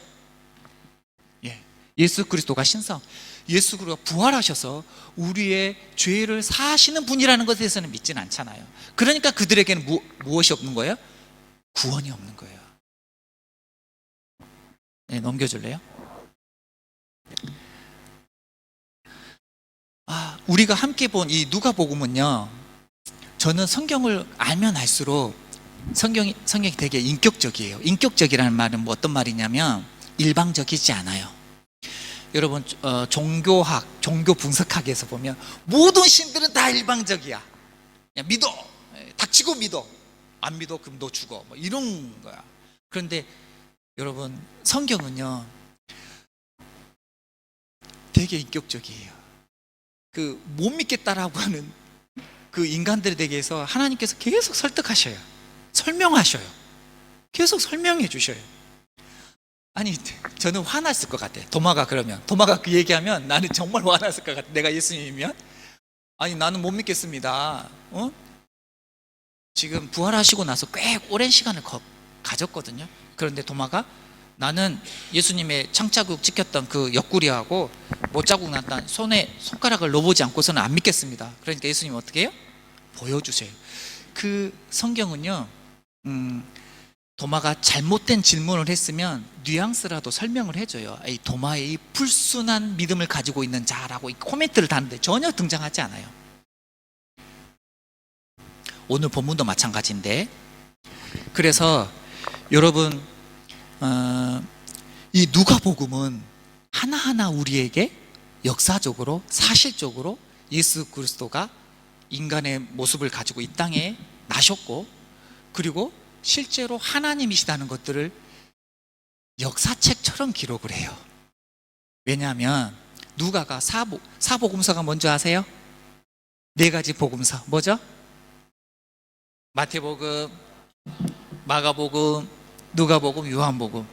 예수 그리스도가 신성, 예수 그리스도가 부활하셔서 우리의 죄를 사하시는 분이라는 것에 대해서는 믿지는 않잖아요. 그러니까 그들에게는 무엇이 없는 거예요? 구원이 없는 거예요. 넘겨줄래요? 우리가 함께 본 이 누가복음은요, 저는 성경을 알면 알수록 성경이 되게 인격적이에요. 인격적이라는 말은 뭐 어떤 말이냐면 일방적이지 않아요. 여러분, 종교학, 종교 분석학에서 보면 모든 신들은 다 일방적이야. 그냥 믿어, 닥치고 믿어, 안 믿어 그럼 너 죽어, 뭐 이런 거야. 그런데 여러분, 성경은요 되게 인격적이에요. 그 못 믿겠다라고 하는 그 인간들에 대해서 하나님께서 계속 설득하셔요. 설명하셔요. 계속 설명해 주셔요. 아니, 저는 화났을 것 같아. 도마가 그 얘기하면 나는 정말 화났을 것 같아. 내가 예수님이면, 아니 나는 못 믿겠습니다. 지금 부활하시고 나서 꽤 오랜 시간을 가졌거든요. 그런데 도마가, 나는 예수님의 창자국 찍혔던 그 옆구리하고 못자국 났던 손에 손가락을 넣어보지 않고서는 안 믿겠습니다. 그러니까 예수님 어떻게 해요? 보여주세요. 그 성경은요, 도마가 잘못된 질문을 했으면 뉘앙스라도 설명을 해줘요. 이 도마의 이 불순한 믿음을 가지고 있는 자라고 코멘트를 다는데 전혀 등장하지 않아요. 오늘 본문도 마찬가지인데, 그래서 여러분, 이 누가복음은 하나하나 우리에게 역사적으로, 사실적으로 예수 그리스도가 인간의 모습을 가지고 이 땅에 나셨고, 그리고 실제로 하나님이시다는 것들을 역사책처럼 기록을 해요. 왜냐하면 누가가 사복음서가 뭔지 아세요? 4가지 복음서 뭐죠? 마태복음, 마가복음, 누가복음, 요한복음.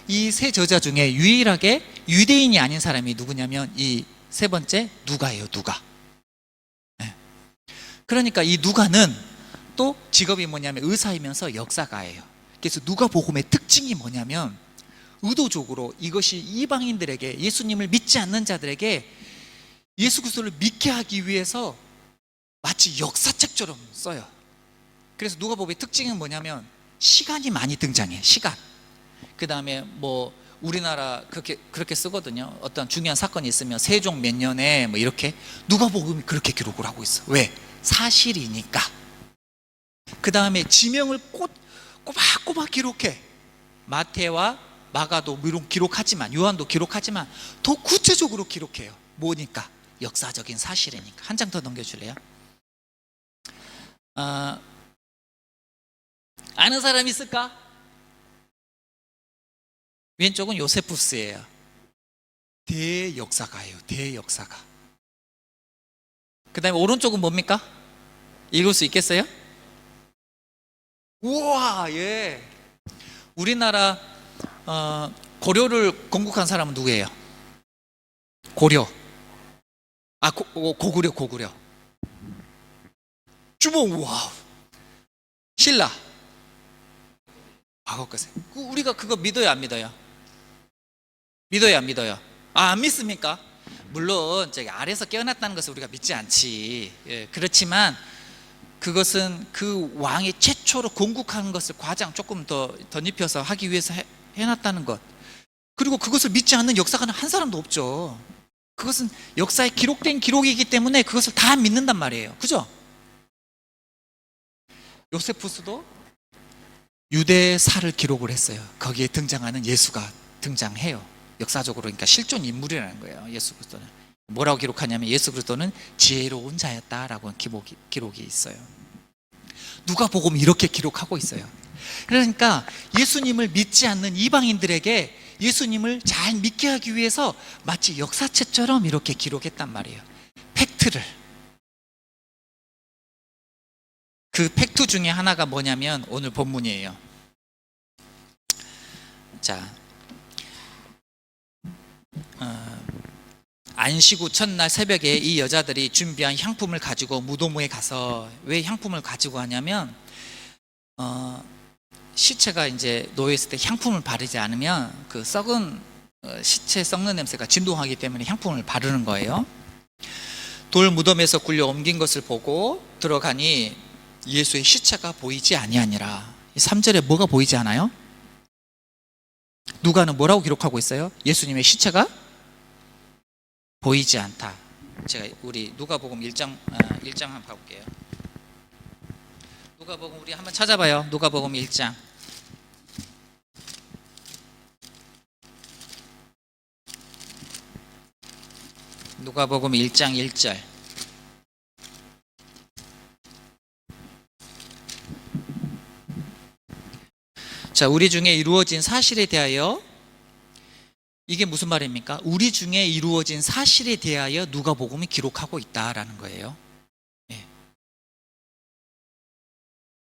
이 세 저자 중에 유일하게 유대인이 아닌 사람이 누구냐면 이 세 번째 누가예요. 누가. 그러니까 이 누가는 또 직업이 뭐냐면 의사이면서 역사가예요. 그래서 누가복음의 특징이 뭐냐면 의도적으로 이것이 이방인들에게, 예수님을 믿지 않는 자들에게 예수 그리스도를 믿게 하기 위해서 마치 역사책처럼 써요. 그래서 누가복음의 특징은 뭐냐면 시간이 많이 등장해. 시간. 그 다음에 뭐 우리나라 그렇게 쓰거든요. 어떤 중요한 사건이 있으면 세종 몇 년에 뭐 이렇게, 누가복음이 그렇게 기록을 하고 있어. 왜? 사실이니까. 그 다음에 지명을 꼬박꼬박 기록해. 마태와 마가도 물론 기록하지만, 요한도 기록하지만 더 구체적으로 기록해요. 뭐니까? 역사적인 사실이니까. 한 장 더 넘겨줄래요? 아는 사람 있을까? 왼쪽은 요세푸스예요. 대역사가예요. 대역사가. 그 다음에 오른쪽은 뭡니까? 읽을 수 있겠어요? 우와, 예. 우리나라 고려를 건국한 사람은 누구예요? 고려. 고구려. 주몽. 와우. 신라. 과거까지. 우리가 그거 믿어요, 안 믿어요? 믿어요, 안 믿어요? 안 믿습니까? 물론 저기 아래에서 깨어났다는 것을 우리가 믿지 않지. 예, 그렇지만 그것은 그 왕이 최초로 건국한 것을 과장 조금 더 덧입혀서 하기 위해서 해놨다는 것. 그리고 그것을 믿지 않는 역사가는 한 사람도 없죠. 그것은 역사에 기록된 기록이기 때문에 그것을 다 믿는단 말이에요. 그죠? 요세푸스도 유대사를 기록을 했어요. 거기에 등장하는 예수가 등장해요. 역사적으로. 그러니까 실존 인물이라는 거예요. 예수 그리스도는 뭐라고 기록하냐면 예수 그리스도는 지혜로운 자였다라고 기록이 있어요. 누가복음 이렇게 기록하고 있어요. 그러니까 예수님을 믿지 않는 이방인들에게 예수님을 잘 믿게 하기 위해서 마치 역사책처럼 이렇게 기록했단 말이에요. 팩트를. 그 팩트 중에 하나가 뭐냐면 오늘 본문이에요. 자, 안식 후 첫날 새벽에 이 여자들이 준비한 향품을 가지고 무도무에 가서, 왜 향품을 가지고 가냐면 시체가 이제 놓여 있을 때 향품을 바르지 않으면 그 썩은 시체 썩는 냄새가 진동하기 때문에 향품을 바르는 거예요. 돌 무덤에서 굴려 옮긴 것을 보고 들어가니 예수의 시체가 보이지 아니하니라. 3절에 뭐가 보이지 않아요? 누가는 뭐라고 기록하고 있어요? 예수님의 시체가 보이지 않다. 제가 우리 누가복음 1장 한번 봐볼게요. 누가복음 우리 한번 찾아봐요. 누가복음 1장. 누가복음 1장 1절. 자, 우리 중에 이루어진 사실에 대하여, 이게 무슨 말입니까? 우리 중에 이루어진 사실에 대하여 누가복음이 기록하고 있다라는 거예요. 예.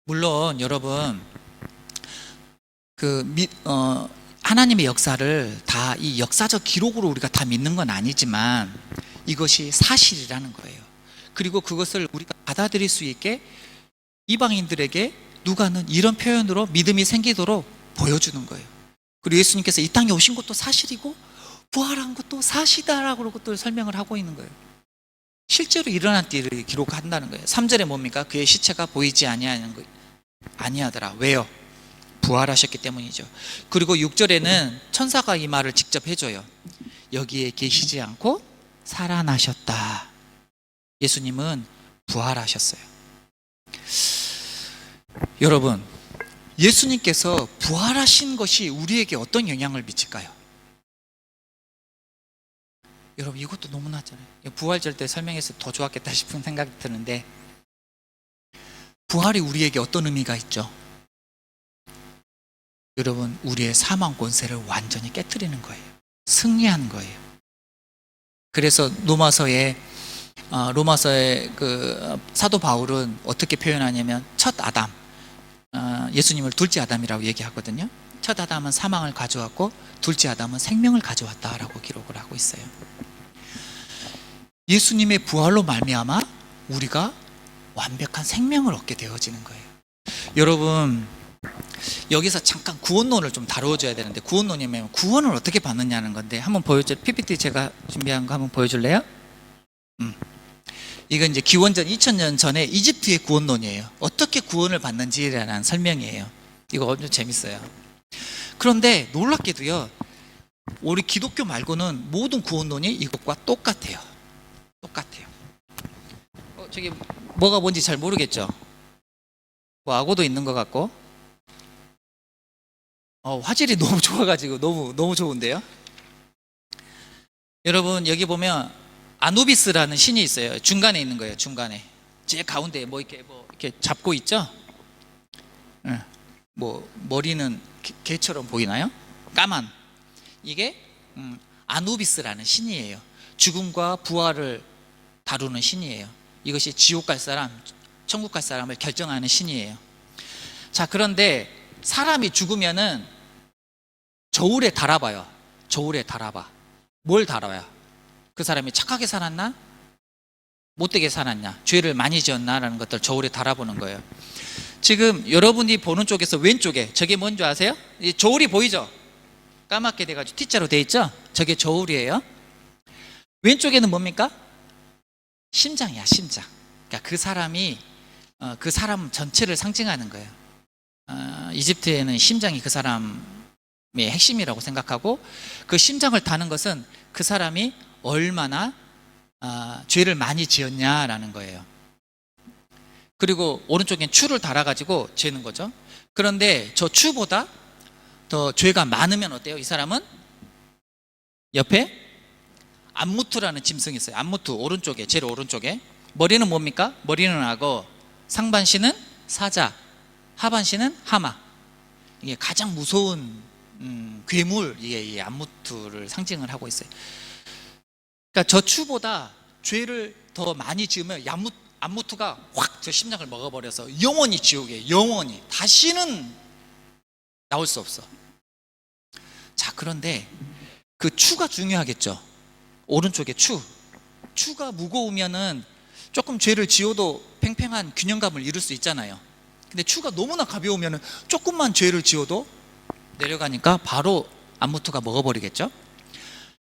물론 여러분 하나님의 역사를 다 이 역사적 기록으로 우리가 다 믿는 건 아니지만 이것이 사실이라는 거예요. 그리고 그것을 우리가 받아들일 수 있게 이방인들에게 누가는 이런 표현으로 믿음이 생기도록 보여주는 거예요. 그리고 예수님께서 이 땅에 오신 것도 사실이고 부활한 것도 사실이다라고 그것도 설명을 하고 있는 거예요. 실제로 일어난 일을 기록한다는 거예요. 3절에 뭡니까? 그의 시체가 보이지 아니하더라. 왜요? 부활하셨기 때문이죠. 그리고 6절에는 천사가 이 말을 직접 해줘요. 여기에 계시지 않고 살아나셨다. 예수님은 부활하셨어요. 여러분, 예수님께서 부활하신 것이 우리에게 어떤 영향을 미칠까요? 여러분, 이것도 너무나잖아요. 부활절 때 설명해서 더 좋았겠다 싶은 생각이 드는데, 부활이 우리에게 어떤 의미가 있죠? 여러분, 우리의 사망 권세를 완전히 깨트리는 거예요. 승리하는 거예요. 그래서 로마서의 그 사도 바울은 어떻게 표현하냐면 첫 아담, 예수님을 둘째 아담이라고 얘기하거든요. 첫 아담은 사망을 가져왔고 둘째 아담은 생명을 가져왔다라고 기록을 하고 있어요. 예수님의 부활로 말미암아 우리가 완벽한 생명을 얻게 되어지는 거예요. 여러분, 여기서 잠깐 구원론을 좀 다루어줘야 되는데, 구원론이면 구원을 어떻게 받느냐는 건데, 한번 보여줘. PPT 제가 준비한 거 한번 보여줄래요? 이건 이제 기원전 2000년 전에 이집트의 구원론이에요. 어떻게 구원을 받는지라는 설명이에요. 이거 엄청 재밌어요. 그런데 놀랍게도요, 우리 기독교 말고는 모든 구원론이 이것과 똑같아요. 똑같아요. 저기 뭐가 뭔지 잘 모르겠죠? 뭐 악어도 있는 것 같고, 화질이 너무 좋아가지고 너무 좋은데요. 여러분, 여기 보면 아누비스라는 신이 있어요. 중간에 있는 거예요. 중간에 제일 가운데 뭐 이렇게 잡고 있죠. 뭐 머리는 개처럼 보이나요? 까만, 이게 아누비스라는 신이에요. 죽음과 부활을 다루는 신이에요. 이것이 지옥 갈 사람, 천국 갈 사람을 결정하는 신이에요. 자, 그런데 사람이 죽으면은 저울에 달아봐요. 저울에 달아봐. 뭘 달아요? 그 사람이 착하게 살았나? 못되게 살았냐? 죄를 많이 지었나? 라는 것들 저울에 달아보는 거예요. 지금 여러분이 보는 쪽에서 왼쪽에 저게 뭔지 아세요? 이 저울이 보이죠? 까맣게 돼가지고 T자로 돼 있죠? 저게 저울이에요. 왼쪽에는 뭡니까? 심장이야, 심장. 그러니까 그 사람이 그 사람 전체를 상징하는 거예요. 이집트에는 심장이 그 사람의 핵심이라고 생각하고, 그 심장을 다는 것은 그 사람이 얼마나 죄를 많이 지었냐라는 거예요. 그리고 오른쪽엔 추를 달아가지고 재는 거죠. 그런데 저 추보다 더 죄가 많으면 어때요? 이 사람은 옆에 안무트라는 짐승이 있어요. 안무트, 오른쪽에, 제일 오른쪽에. 머리는 뭡니까? 머리는 악어, 상반신은 사자, 하반신은 하마. 이게 가장 무서운 괴물, 이게 안무트를 상징을 하고 있어요. 그러니까 저 추보다 죄를 더 많이 지으면 안무트가 확 저 심장을 먹어버려서 영원히 지옥에, 영원히 다시는 나올 수 없어. 자, 그런데 그 추가 중요하겠죠. 오른쪽에 추가 무거우면은 조금 죄를 지어도 팽팽한 균형감을 이룰 수 있잖아요. 근데 추가 너무나 가벼우면은 조금만 죄를 지어도 내려가니까 바로 안무트가 먹어버리겠죠.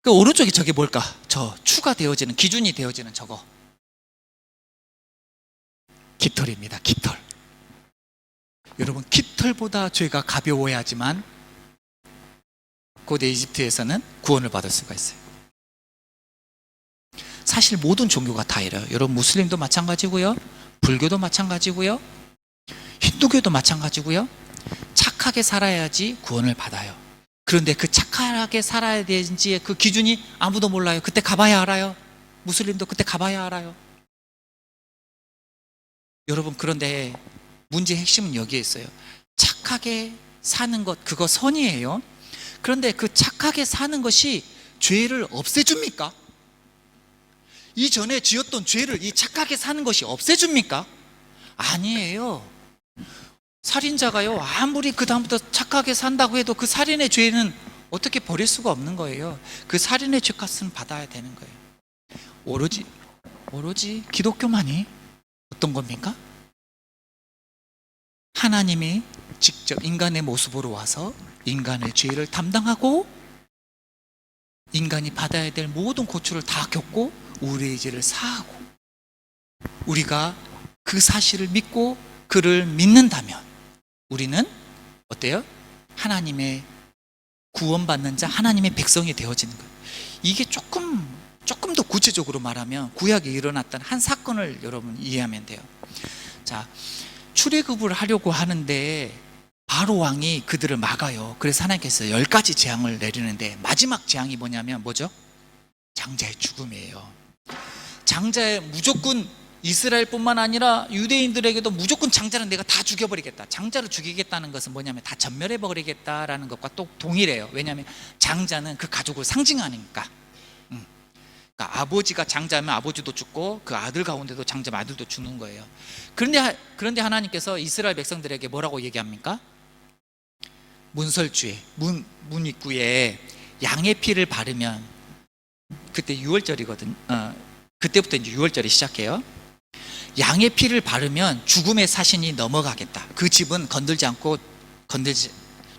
그 오른쪽에 저게 뭘까? 저 추가 되어지는, 기준이 되어지는 저거 깃털입니다. 깃털. 여러분, 깃털보다 죄가 가벼워야지만 고대 이집트에서는 구원을 받을 수가 있어요. 사실 모든 종교가 다 이래요. 여러분, 무슬림도 마찬가지고요, 불교도 마찬가지고요, 힌두교도 마찬가지고요. 착하게 살아야지 구원을 받아요. 그런데 그 착하게 살아야 되는지 그 기준이 아무도 몰라요. 그때 가봐야 알아요. 무슬림도 그때 가봐야 알아요. 여러분, 그런데 문제의 핵심은 여기에 있어요. 착하게 사는 것, 그거 선이에요. 그런데 그 착하게 사는 것이 죄를 없애줍니까? 이전에 지었던 죄를 이 착하게 사는 것이 없애줍니까? 아니에요. 살인자가요, 아무리 그 다음부터 착하게 산다고 해도 그 살인의 죄는 어떻게 버릴 수가 없는 거예요. 그 살인의 죄값은 받아야 되는 거예요. 오로지 기독교만이 어떤 겁니까? 하나님이 직접 인간의 모습으로 와서 인간의 죄를 담당하고 인간이 받아야 될 모든 고초를 다 겪고 우리의 죄를 사하고, 우리가 그 사실을 믿고 그를 믿는다면 우리는 어때요? 하나님의 구원받는 자, 하나님의 백성이 되어지는 거예요. 이게 조금 더 구체적으로 말하면 구약에 일어났던 한 사건을 여러분 이해하면 돼요. 자, 출애굽을 하려고 하는데 바로 왕이 그들을 막아요. 그래서 하나님께서 10가지 재앙을 내리는데 마지막 재앙이 뭐죠? 장자의 죽음이에요. 장자의 무조건, 이스라엘뿐만 아니라 유대인들에게도 무조건 장자는 내가 다 죽여버리겠다. 장자를 죽이겠다는 것은 뭐냐면 다 전멸해버리겠다라는 것과 또 동일해요. 왜냐하면 장자는 그 가족을 상징하니까. 그러니까 아버지가 장자면 아버지도 죽고 그 아들 가운데도 장자면 아들도 죽는 거예요. 그런데 하나님께서 이스라엘 백성들에게 뭐라고 얘기합니까? 문설주에, 문 입구에 양의 피를 바르면, 그때 6월절이거든. 그때부터 이제 6월절이 시작해요. 양의 피를 바르면 죽음의 사신이 넘어가겠다. 그 집은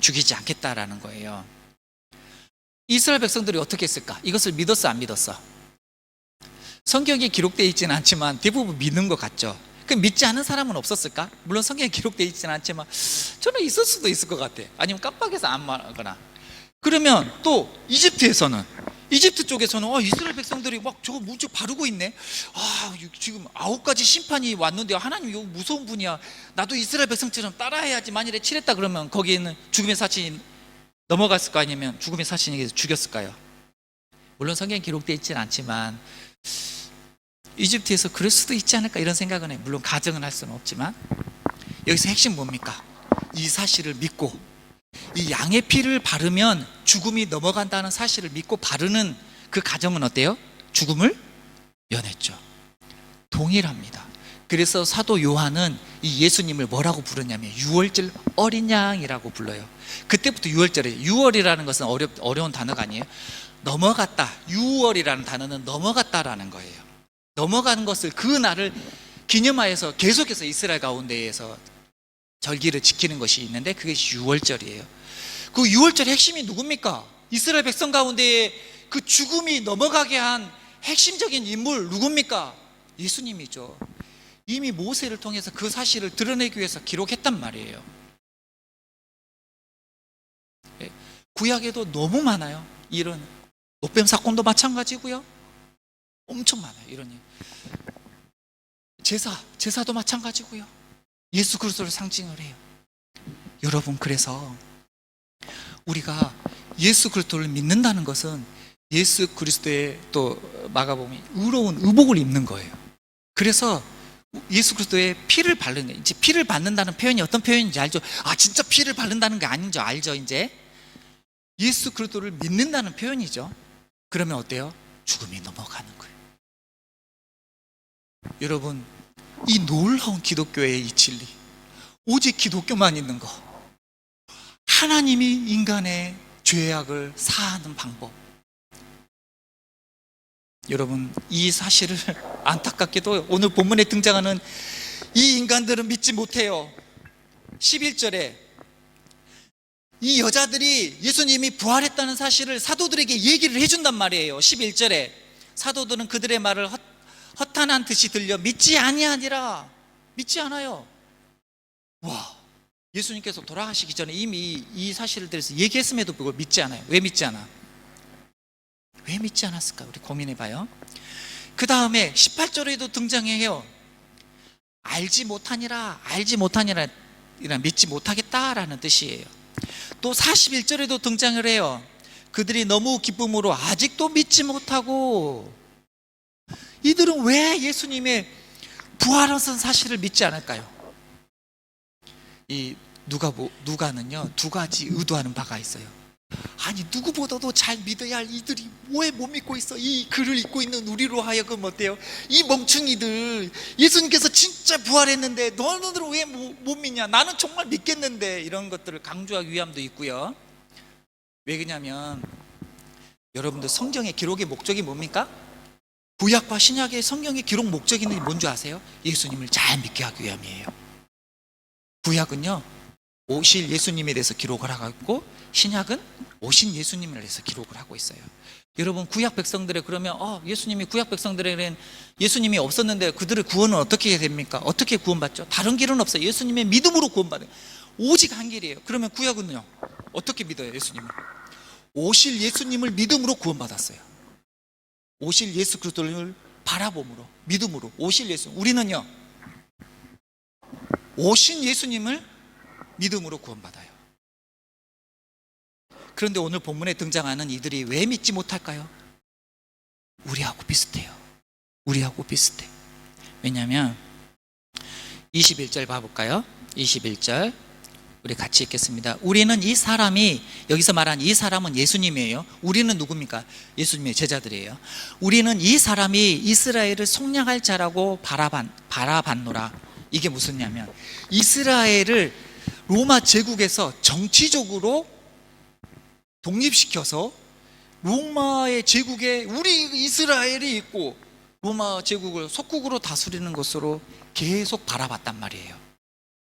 죽이지 않겠다라는 거예요. 이스라엘 백성들이 어떻게 했을까? 이것을 믿었어, 안 믿었어? 성경에 기록되어 있지는 않지만 대부분 믿는 것 같죠. 그 믿지 않은 사람은 없었을까? 물론 성경에 기록되어 있지는 않지만 저는 있을 수도 있을 것 같아. 아니면 깜빡해서 안 말하거나. 그러면 또 이집트 쪽에서는 이스라엘 백성들이 막 저거 문쪽 바르고 있네. 지금 9가지 심판이 왔는데 하나님 이거 무서운 분이야. 나도 이스라엘 백성처럼 따라해야지. 만일에 칠했다 그러면 거기에는 죽음의 사신이 넘어갔을까, 아니면 죽음의 사신이 죽였을까요? 물론 성경에 기록되어 있지는 않지만 이집트에서 그럴 수도 있지 않을까, 이런 생각은 해. 물론 가정은 할 수는 없지만 여기서 핵심 뭡니까? 이 사실을 믿고 이 양의 피를 바르면 죽음이 넘어간다는 사실을 믿고 바르는 그 가정은 어때요? 죽음을 면했죠. 동일합니다. 그래서 사도 요한은 이 예수님을 뭐라고 부르냐면 6월절 어린 양이라고 불러요. 그때부터 6월절이에요. 6월이라는 것은 어려운 단어가 아니에요. 넘어갔다. 6월이라는 단어는 넘어갔다라는 거예요. 넘어간 것을, 그 날을 기념하여서 계속해서 이스라엘 가운데에서 절기를 지키는 것이 있는데 그게 6월절이에요. 그 6월절의 핵심이 누굽니까? 이스라엘 백성 가운데에 그 죽음이 넘어가게 한 핵심적인 인물 누굽니까? 예수님이죠. 이미 모세를 통해서 그 사실을 드러내기 위해서 기록했단 말이에요. 구약에도 너무 많아요. 이런 노뱀 사건도 마찬가지고요. 엄청 많아요. 이런 일. 제사도 마찬가지고요. 예수 그리스도를 상징을 해요. 여러분, 그래서 우리가 예수 그리스도를 믿는다는 것은 예수 그리스도의, 또 마가복음이 의로운 의복을 입는 거예요. 그래서 예수 그리스도의 피를 바르는 거예요. 이제 피를 받는다는 표현이 어떤 표현인지 알죠? 진짜 피를 바른다는 게 아닌지 알죠? 이제 예수 그리스도를 믿는다는 표현이죠. 그러면 어때요? 죽음이 넘어가는 거예요. 여러분, 이 놀라운 기독교의 이 진리, 오직 기독교만 있는 거, 하나님이 인간의 죄악을 사하는 방법. 여러분, 이 사실을 안타깝게도 오늘 본문에 등장하는 이 인간들은 믿지 못해요. 11절에 이 여자들이 예수님이 부활했다는 사실을 사도들에게 얘기를 해준단 말이에요. 11절에 사도들은 그들의 말을 허탄한 듯이 들려 믿지 아니하니라. 믿지 않아요. 와, 예수님께서 돌아가시기 전에 이미 이 사실을 대해서 얘기했음에도 불구하고 믿지 않아요. 왜 믿지 않아? 왜 믿지 않았을까? 우리 고민해봐요. 그 다음에 18절에도 등장해요. 알지 못하니라 이란 믿지 못하겠다라는 뜻이에요. 또 41절에도 등장을 해요. 그들이 너무 기쁨으로 아직도 믿지 못하고, 이들은 왜 예수님의 부활하신 사실을 믿지 않을까요? 이 누가는요, 두 가지 의도하는 바가 있어요. 아니, 누구보다도 잘 믿어야 할 이들이 왜 못 믿고 있어? 이 글을 읽고 있는 우리로 하여금 어때요? 이 멍충이들, 예수님께서 진짜 부활했는데 너희들은 왜 못 믿냐? 나는 정말 믿겠는데. 이런 것들을 강조하기 위함도 있고요. 왜 그러냐면 여러분들 성경의 기록의 목적이 뭡니까? 구약과 신약의 성경의 기록 목적이 뭔지 아세요? 예수님을 잘 믿게 하기 위함이에요. 구약은요, 오실 예수님에 대해서 기록을 하고 있고, 신약은 오신 예수님을 위해서 기록을 하고 있어요. 여러분, 구약 백성들의 그러면 예수님이 구약 백성들에게는 예수님이 없었는데 그들의 구원은 어떻게 됩니까? 어떻게 구원받죠? 다른 길은 없어요. 예수님의 믿음으로 구원받아요. 오직 한 길이에요. 그러면 구약은요, 어떻게 믿어요? 예수님을 오실 예수님을 믿음으로 구원받았어요. 오실 예수 그리스도를 바라봄으로, 믿음으로 오실 예수. 우리는요, 오신 예수님을 믿음으로 구원받아요. 그런데 오늘 본문에 등장하는 이들이 왜 믿지 못할까요? 우리하고 비슷해요. 우리하고 비슷해. 왜냐하면 21절 봐볼까요? 21절 우리 같이 읽겠습니다. 우리는 이 사람이, 여기서 말한 이 사람은 예수님이에요. 우리는 누굽니까? 예수님의 제자들이에요. 우리는 이 사람이 이스라엘을 속량할 자라고 바라봤노라. 이게 무슨냐면 이스라엘을 로마 제국에서 정치적으로 독립시켜서 로마의 제국에 우리 이스라엘이 있고 로마 제국을 속국으로 다스리는 것으로 계속 바라봤단 말이에요.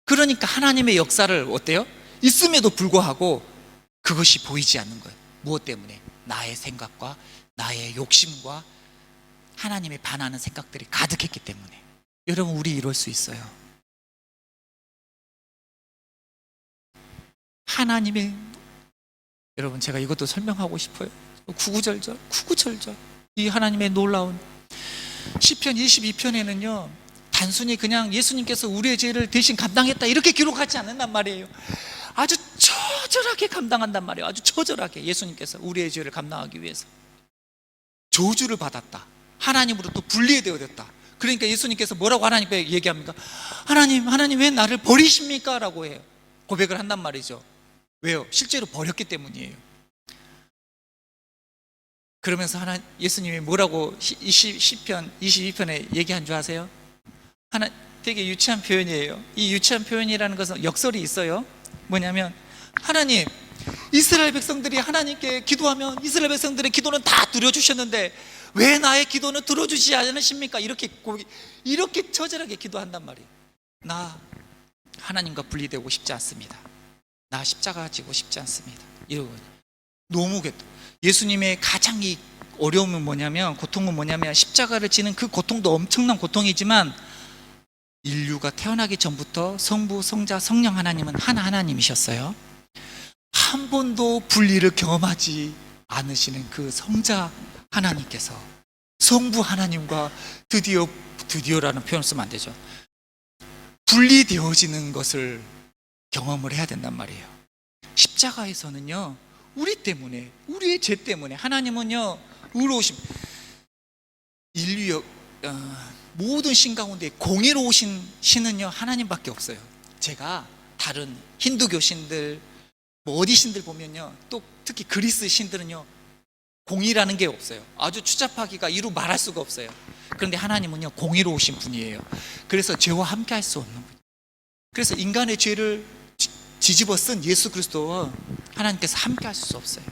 그러니까 하나님의 역사를 어때요? 있음에도 불구하고 그것이 보이지 않는 거예요. 무엇 때문에? 나의 생각과 나의 욕심과 하나님에 반하는 생각들이 가득했기 때문에. 여러분, 우리 이럴 수 있어요. 하나님의, 여러분, 제가 이것도 설명하고 싶어요. 구구절절 이 하나님의 놀라운 시편 22편에는요 단순히 그냥 예수님께서 우리의 죄를 대신 감당했다 이렇게 기록하지 않는단 말이에요. 아주 처절하게 감당한단 말이에요. 아주 처절하게 예수님께서 우리의 죄를 감당하기 위해서 저주를 받았다. 하나님으로부터 분리되어졌다. 그러니까 예수님께서 뭐라고 하나님께 얘기합니까? 하나님 왜 나를 버리십니까? 라고 해요. 고백을 한단 말이죠. 왜요? 실제로 버렸기 때문이에요. 그러면서 예수님이 뭐라고 시편 22편에 얘기한 줄 아세요? 되게 유치한 표현이에요. 이 유치한 표현이라는 것은 역설이 있어요. 뭐냐면 하나님, 이스라엘 백성들이 하나님께 기도하면 이스라엘 백성들의 기도는 다 들어주셨는데 왜 나의 기도는 들어주지 않으십니까? 이렇게 처절하게 기도한단 말이에요. 나 하나님과 분리되고 싶지 않습니다. 나 십자가 지고 싶지 않습니다. 이러고 너무 예수님의 가장 이 어려움은 뭐냐면, 고통은 뭐냐면 십자가를 지는 그 고통도 엄청난 고통이지만 인류가 태어나기 전부터 성부, 성자, 성령 하나님은 하나님이셨어요. 한 번도 분리를 경험하지 않으시는 그 성자 하나님께서 성부 하나님과 드디어라는 표현을 쓰면 안 되죠. 분리되어지는 것을 경험을 해야 된단 말이에요. 십자가에서는요, 우리 때문에, 우리의 죄 때문에 하나님은요 의로우심, 인류의 모든 신 가운데 공의로우신 신은요 하나님밖에 없어요. 제가 다른 힌두교 신들, 어디 신들 보면요, 또 특히 그리스 신들은요 공의라는 게 없어요. 아주 추잡하기가 이루 말할 수가 없어요. 그런데 하나님은요 공의로우신 분이에요. 그래서 죄와 함께 할 수 없는 분. 그래서 인간의 죄를 뒤집어 쓴 예수 그리스도와 하나님께서 함께 하실 수 없어요.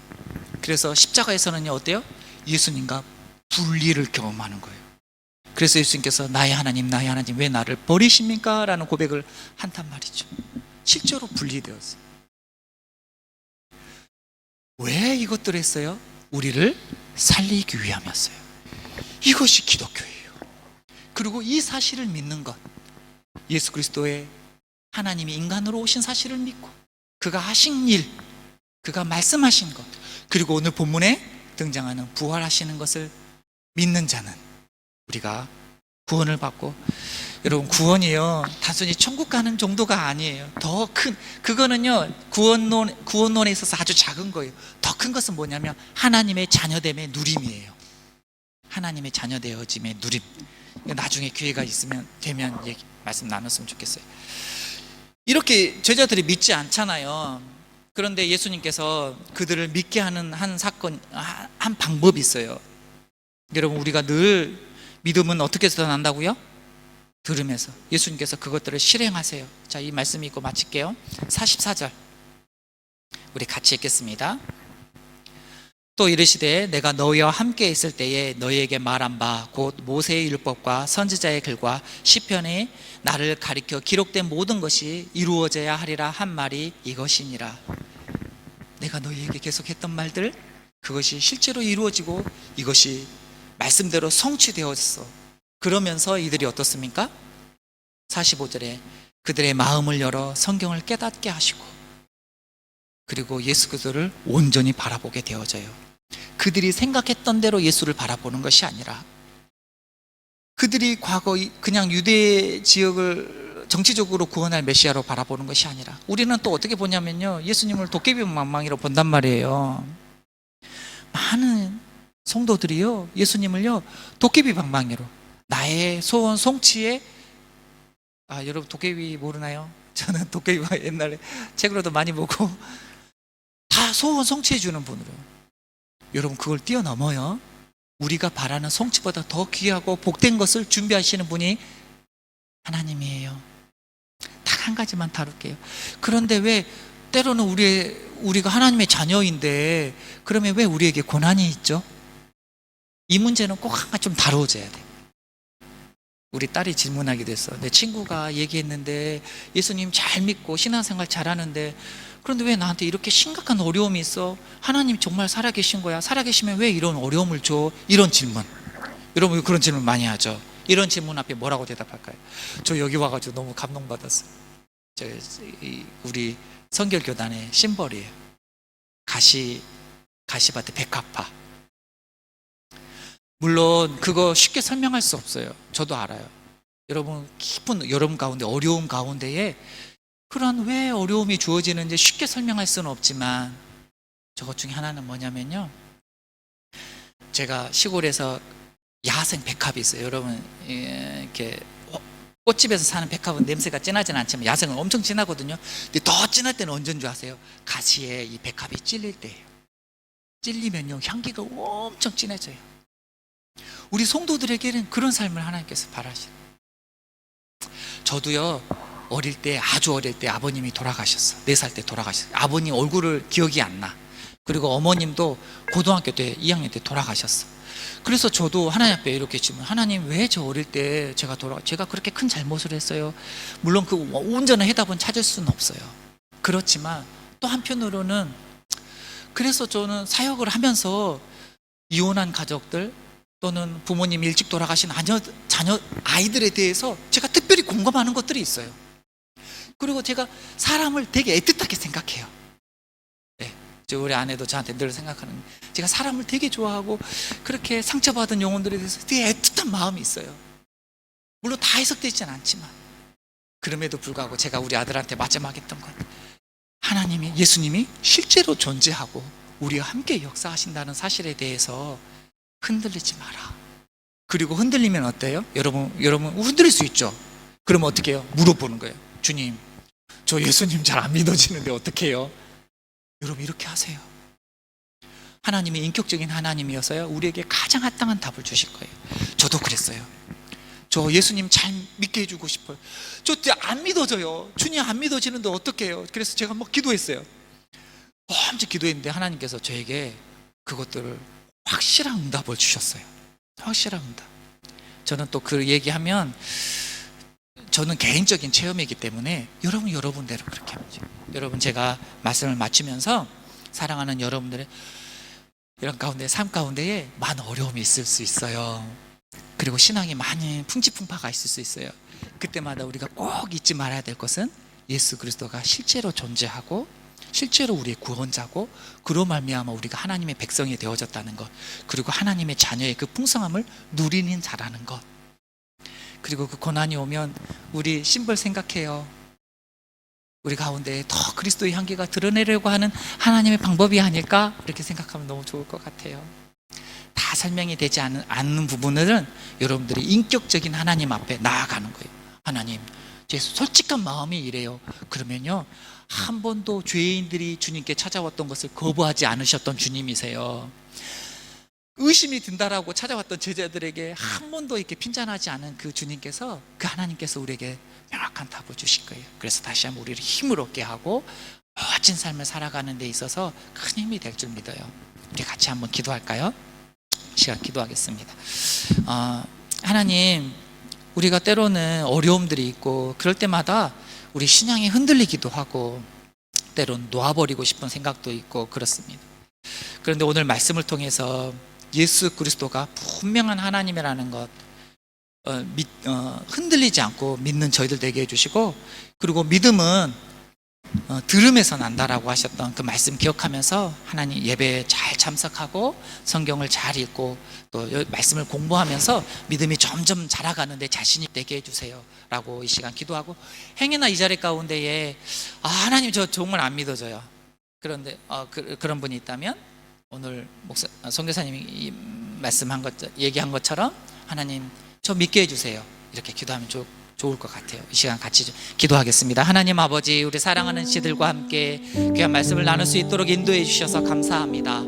그래서 십자가에서는요, 어때요? 예수님과 분리를 경험하는 거예요. 그래서 예수님께서 나의 하나님 왜 나를 버리십니까? 라는 고백을 한단 말이죠. 실제로 분리되었어요. 왜 이것들을 했어요? 우리를 살리기 위함이었어요. 이것이 기독교예요. 그리고 이 사실을 믿는 것, 예수 그리스도의 하나님이 인간으로 오신 사실을 믿고 그가 하신 일, 그가 말씀하신 것, 그리고 오늘 본문에 등장하는 부활하시는 것을 믿는 자는 우리가 구원을 받고, 여러분 구원이요 단순히 천국 가는 정도가 아니에요. 더 큰, 그거는요 구원론에 있어서 아주 작은 거예요. 더 큰 것은 뭐냐면 하나님의 자녀됨의 누림이에요. 하나님의 자녀되어짐의 누림. 나중에 기회가 있으면 되면 말씀 나눴으면 좋겠어요. 이렇게 제자들이 믿지 않잖아요. 그런데 예수님께서 그들을 믿게 하는 한 사건, 한 방법이 있어요. 여러분, 우리가 늘 믿음은 어떻게 해서 난다고요? 들으면서. 예수님께서 그것들을 실행하세요. 자, 이 말씀 읽고 마칠게요. 44절 우리 같이 읽겠습니다. 또 이르시되 내가 너희와 함께 있을 때에 너희에게 말한 바 곧 모세의 율법과 선지자의 글과 시편에 나를 가리켜 기록된 모든 것이 이루어져야 하리라 한 말이 이것이니라. 내가 너희에게 계속했던 말들, 그것이 실제로 이루어지고 이것이 말씀대로 성취되었어. 그러면서 이들이 어떻습니까? 45절에 그들의 마음을 열어 성경을 깨닫게 하시고, 그리고 예수 그리스도를 온전히 바라보게 되어져요. 그들이 생각했던 대로 예수를 바라보는 것이 아니라, 그들이 과거 그냥 유대 지역을 정치적으로 구원할 메시아로 바라보는 것이 아니라, 우리는 또 어떻게 보냐면요, 예수님을 도깨비 방망이로 본단 말이에요. 많은 성도들이요 예수님을요 도깨비 방망이로, 나의 소원 성취에, 여러분 도깨비 모르나요? 저는 도깨비가 옛날에 책으로도 많이 보고, 다 소원 성취해 주는 분으로. 여러분, 그걸 뛰어넘어요. 우리가 바라는 성취보다 더 귀하고 복된 것을 준비하시는 분이 하나님이에요. 딱 한 가지만 다룰게요. 그런데 왜 때로는 우리가 하나님의 자녀인데 그러면 왜 우리에게 고난이 있죠? 이 문제는 꼭 한 가지 좀 다루어져야 돼. 우리 딸이 질문하기도 했어. 내 친구가 얘기했는데 예수님 잘 믿고 신앙생활 잘하는데 그런데 왜 나한테 이렇게 심각한 어려움이 있어? 하나님 정말 살아계신 거야? 살아계시면 왜 이런 어려움을 줘? 이런 질문. 여러분 그런 질문 많이 하죠. 이런 질문 앞에 뭐라고 대답할까요? 저 여기 와가지고 너무 감동받았어요. 우리 성결교단의 심벌이에요. 가시밭의 백합화. 물론 그거 쉽게 설명할 수 없어요. 저도 알아요. 여러분 깊은 여름 가운데, 어려움 가운데에 그런 왜 어려움이 주어지는지 쉽게 설명할 수는 없지만, 저것 중에 하나는 뭐냐면요, 제가 시골에서 야생 백합이 있어요. 여러분 이렇게 꽃집에서 사는 백합은 냄새가 진하지는 않지만 야생은 엄청 진하거든요. 근데 더 진할 때는 언제인 줄 아세요? 가시에 이 백합이 찔릴 때예요. 찔리면요 향기가 엄청 진해져요. 우리 성도들에게는 그런 삶을 하나님께서 바라시는. 저도요 어릴 때, 아주 어릴 때 아버님이 돌아가셨어. 4살 때 돌아가셨어요. 아버님 얼굴을 기억이 안 나. 그리고 어머님도 고등학교 때 2학년 때 돌아가셨어. 그래서 저도 하나님 앞에 이렇게 질문, 하나님 왜 저 어릴 때 제가 그렇게 큰 잘못을 했어요? 물론 그 온전한 해답은 찾을 수는 없어요. 그렇지만 또 한편으로는, 그래서 저는 사역을 하면서 이혼한 가족들 또는 부모님 일찍 돌아가신 아이들에 대해서 제가 특별히 공감하는 것들이 있어요. 그리고 제가 사람을 되게 애틋하게 생각해요. 우리 아내도 저한테 늘 생각하는, 제가 사람을 되게 좋아하고 그렇게 상처받은 영혼들에 대해서 되게 애틋한 마음이 있어요. 물론 다 해석되지는 않지만, 그럼에도 불구하고 제가 우리 아들한테 마지막 했던 것, 하나님이, 예수님이 실제로 존재하고 우리와 함께 역사하신다는 사실에 대해서 흔들리지 마라. 그리고 흔들리면 어때요? 여러분 흔들릴 수 있죠. 그러면 어떻게 해요? 물어보는 거예요. 주님, 저 예수님 잘 안 믿어지는데 어떻게 해요? 여러분 이렇게 하세요. 하나님이 인격적인 하나님이어서요 우리에게 가장 합당한 답을 주실 거예요. 저도 그랬어요. 저 예수님 잘 믿게 해주고 싶어요. 저 안 믿어져요. 주님 안 믿어지는데 어떻게 해요? 그래서 제가 막 기도했어요. 엄청 기도했는데 하나님께서 저에게 그것들을 확실한 응답을 주셨어요. 확실한 응답. 저는 또 그 얘기하면 저는 개인적인 체험이기 때문에 여러분대로 그렇게 하죠. 여러분, 제가 말씀을 마치면서 사랑하는 여러분들의 이런 가운데, 삶 가운데에 많은 어려움이 있을 수 있어요. 그리고 신앙이 많이 풍지풍파가 있을 수 있어요. 그때마다 우리가 꼭 잊지 말아야 될 것은 예수 그리스도가 실제로 존재하고 실제로 우리의 구원자고 그로 말미암아 우리가 하나님의 백성이 되어졌다는 것, 그리고 하나님의 자녀의 그 풍성함을 누리는 자라는 것. 그리고 그 고난이 오면 우리 심벌 생각해요. 우리 가운데 더 그리스도의 향기가 드러내려고 하는 하나님의 방법이 아닐까? 이렇게 생각하면 너무 좋을 것 같아요. 다 설명이 되지 않는 부분들은 여러분들이 인격적인 하나님 앞에 나아가는 거예요. 하나님, 제 솔직한 마음이 이래요. 그러면요, 한 번도 죄인들이 주님께 찾아왔던 것을 거부하지 않으셨던 주님이세요. 의심이 든다라고 찾아왔던 제자들에게 한 번도 이렇게 핀잔하지 않은 그 주님께서, 그 하나님께서 우리에게 명확한 답을 주실 거예요. 그래서 다시 한번 우리를 힘을 얻게 하고 멋진 삶을 살아가는 데 있어서 큰 힘이 될 줄 믿어요. 우리 같이 한번 기도할까요? 시간 기도하겠습니다. 하나님, 우리가 때로는 어려움들이 있고 그럴 때마다 우리 신앙이 흔들리기도 하고 때로는 놓아버리고 싶은 생각도 있고 그렇습니다. 그런데 오늘 말씀을 통해서 예수 그리스도가 분명한 하나님이라는 것 흔들리지 않고 믿는 저희들 되게 해주시고, 그리고 믿음은 들음에서 난다라고 하셨던 그 말씀 기억하면서 하나님 예배에 잘 참석하고 성경을 잘 읽고 또 말씀을 공부하면서 믿음이 점점 자라가는데 자신이 되게 해주세요 라고 이 시간 기도하고, 행여나 이 자리 가운데에 하나님 저 정말 안 믿어져요, 그런데 그런 분이 있다면 오늘 선교사님이 말씀한 것, 얘기한 것처럼 하나님 저 믿게 해주세요, 이렇게 기도하면 좋을 것 같아요. 이 시간 같이 기도하겠습니다. 하나님 아버지, 우리 사랑하는 씨들과 함께 귀한 말씀을 나눌 수 있도록 인도해 주셔서 감사합니다.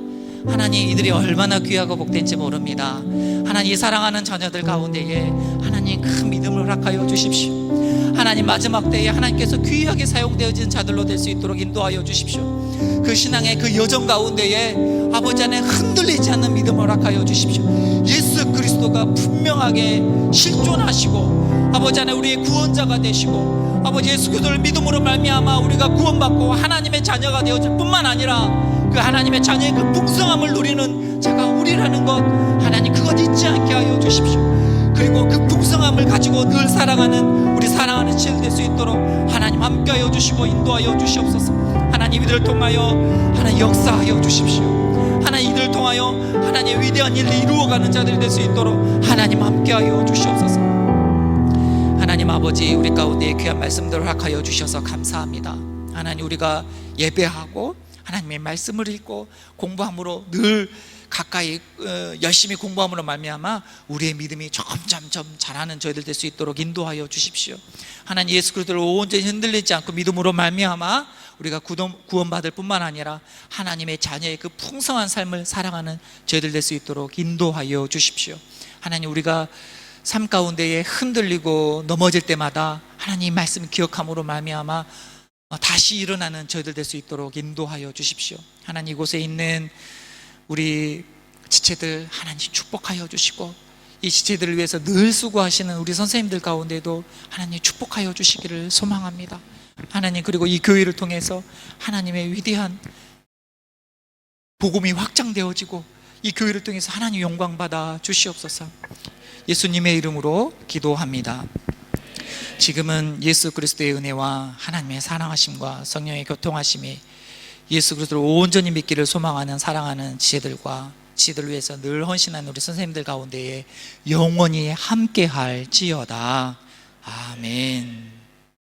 하나님, 이들이 얼마나 귀하고 복된지 모릅니다. 하나님, 이 사랑하는 자녀들 가운데에 하나님 큰 믿음을 허락하여 주십시오. 하나님, 마지막 때에 하나님께서 귀하게 사용되어진 자들로 될 수 있도록 인도하여 주십시오. 그 신앙의 그 여정 가운데에 아버지 안에 흔들리지 않는 믿음을 허락하여 주십시오. 예수 그리스도가 분명하게 실존하시고 아버지 안에 우리의 구원자가 되시고 아버지 예수 그리스도를 믿음으로 말미암아 우리가 구원받고 하나님의 자녀가 되어질 뿐만 아니라 그 하나님의 자녀의 그 풍성함을 누리는 자가 우리라는 것, 하나님 그것 잊지 않게 하여 주십시오. 그리고 그 풍성함을 가지고 늘 살아가는 우리 사랑하는 친구들 될 수 있도록 하나님 함께하여 주시고 인도하여 주시옵소서. 하나님, 이들을 통하여 하나님 역사하여 주십시오. 하나님, 이들을 통하여 하나님의 위대한 일을 이루어가는 자들이 될 수 있도록 하나님 함께하여 주시옵소서. 하나님 아버지, 우리 가운데 귀한 말씀들을 허락하여 주셔서 감사합니다. 하나님, 우리가 예배하고 하나님의 말씀을 읽고 공부함으로 늘 가까이 열심히 공부함으로 말미암아 우리의 믿음이 점점 자라는 저희들 될 수 있도록 인도하여 주십시오. 하나님, 예수 그리스도를 온전히 흔들리지 않고 믿음으로 말미암아 우리가 구원받을 뿐만 아니라 하나님의 자녀의 그 풍성한 삶을 살아가는 저희들 될 수 있도록 인도하여 주십시오. 하나님, 우리가 삶 가운데에 흔들리고 넘어질 때마다 하나님 말씀을 기억함으로 말미암아 다시 일어나는 저희들 될 수 있도록 인도하여 주십시오. 하나님, 이곳에 있는 우리 지체들 하나님 축복하여 주시고 이 지체들을 위해서 늘 수고하시는 우리 선생님들 가운데도 하나님 축복하여 주시기를 소망합니다. 하나님, 그리고 이 교회를 통해서 하나님의 위대한 복음이 확장되어지고 이 교회를 통해서 하나님 영광 받아 주시옵소서. 예수님의 이름으로 기도합니다. 지금은 예수 그리스도의 은혜와 하나님의 사랑하심과 성령의 교통하심이 예수 그리스도를 온전히 믿기를 소망하는 사랑하는 지혜들과 지혜들을 위해서 늘 헌신하는 우리 선생님들 가운데에 영원히 함께할지어다. 아멘.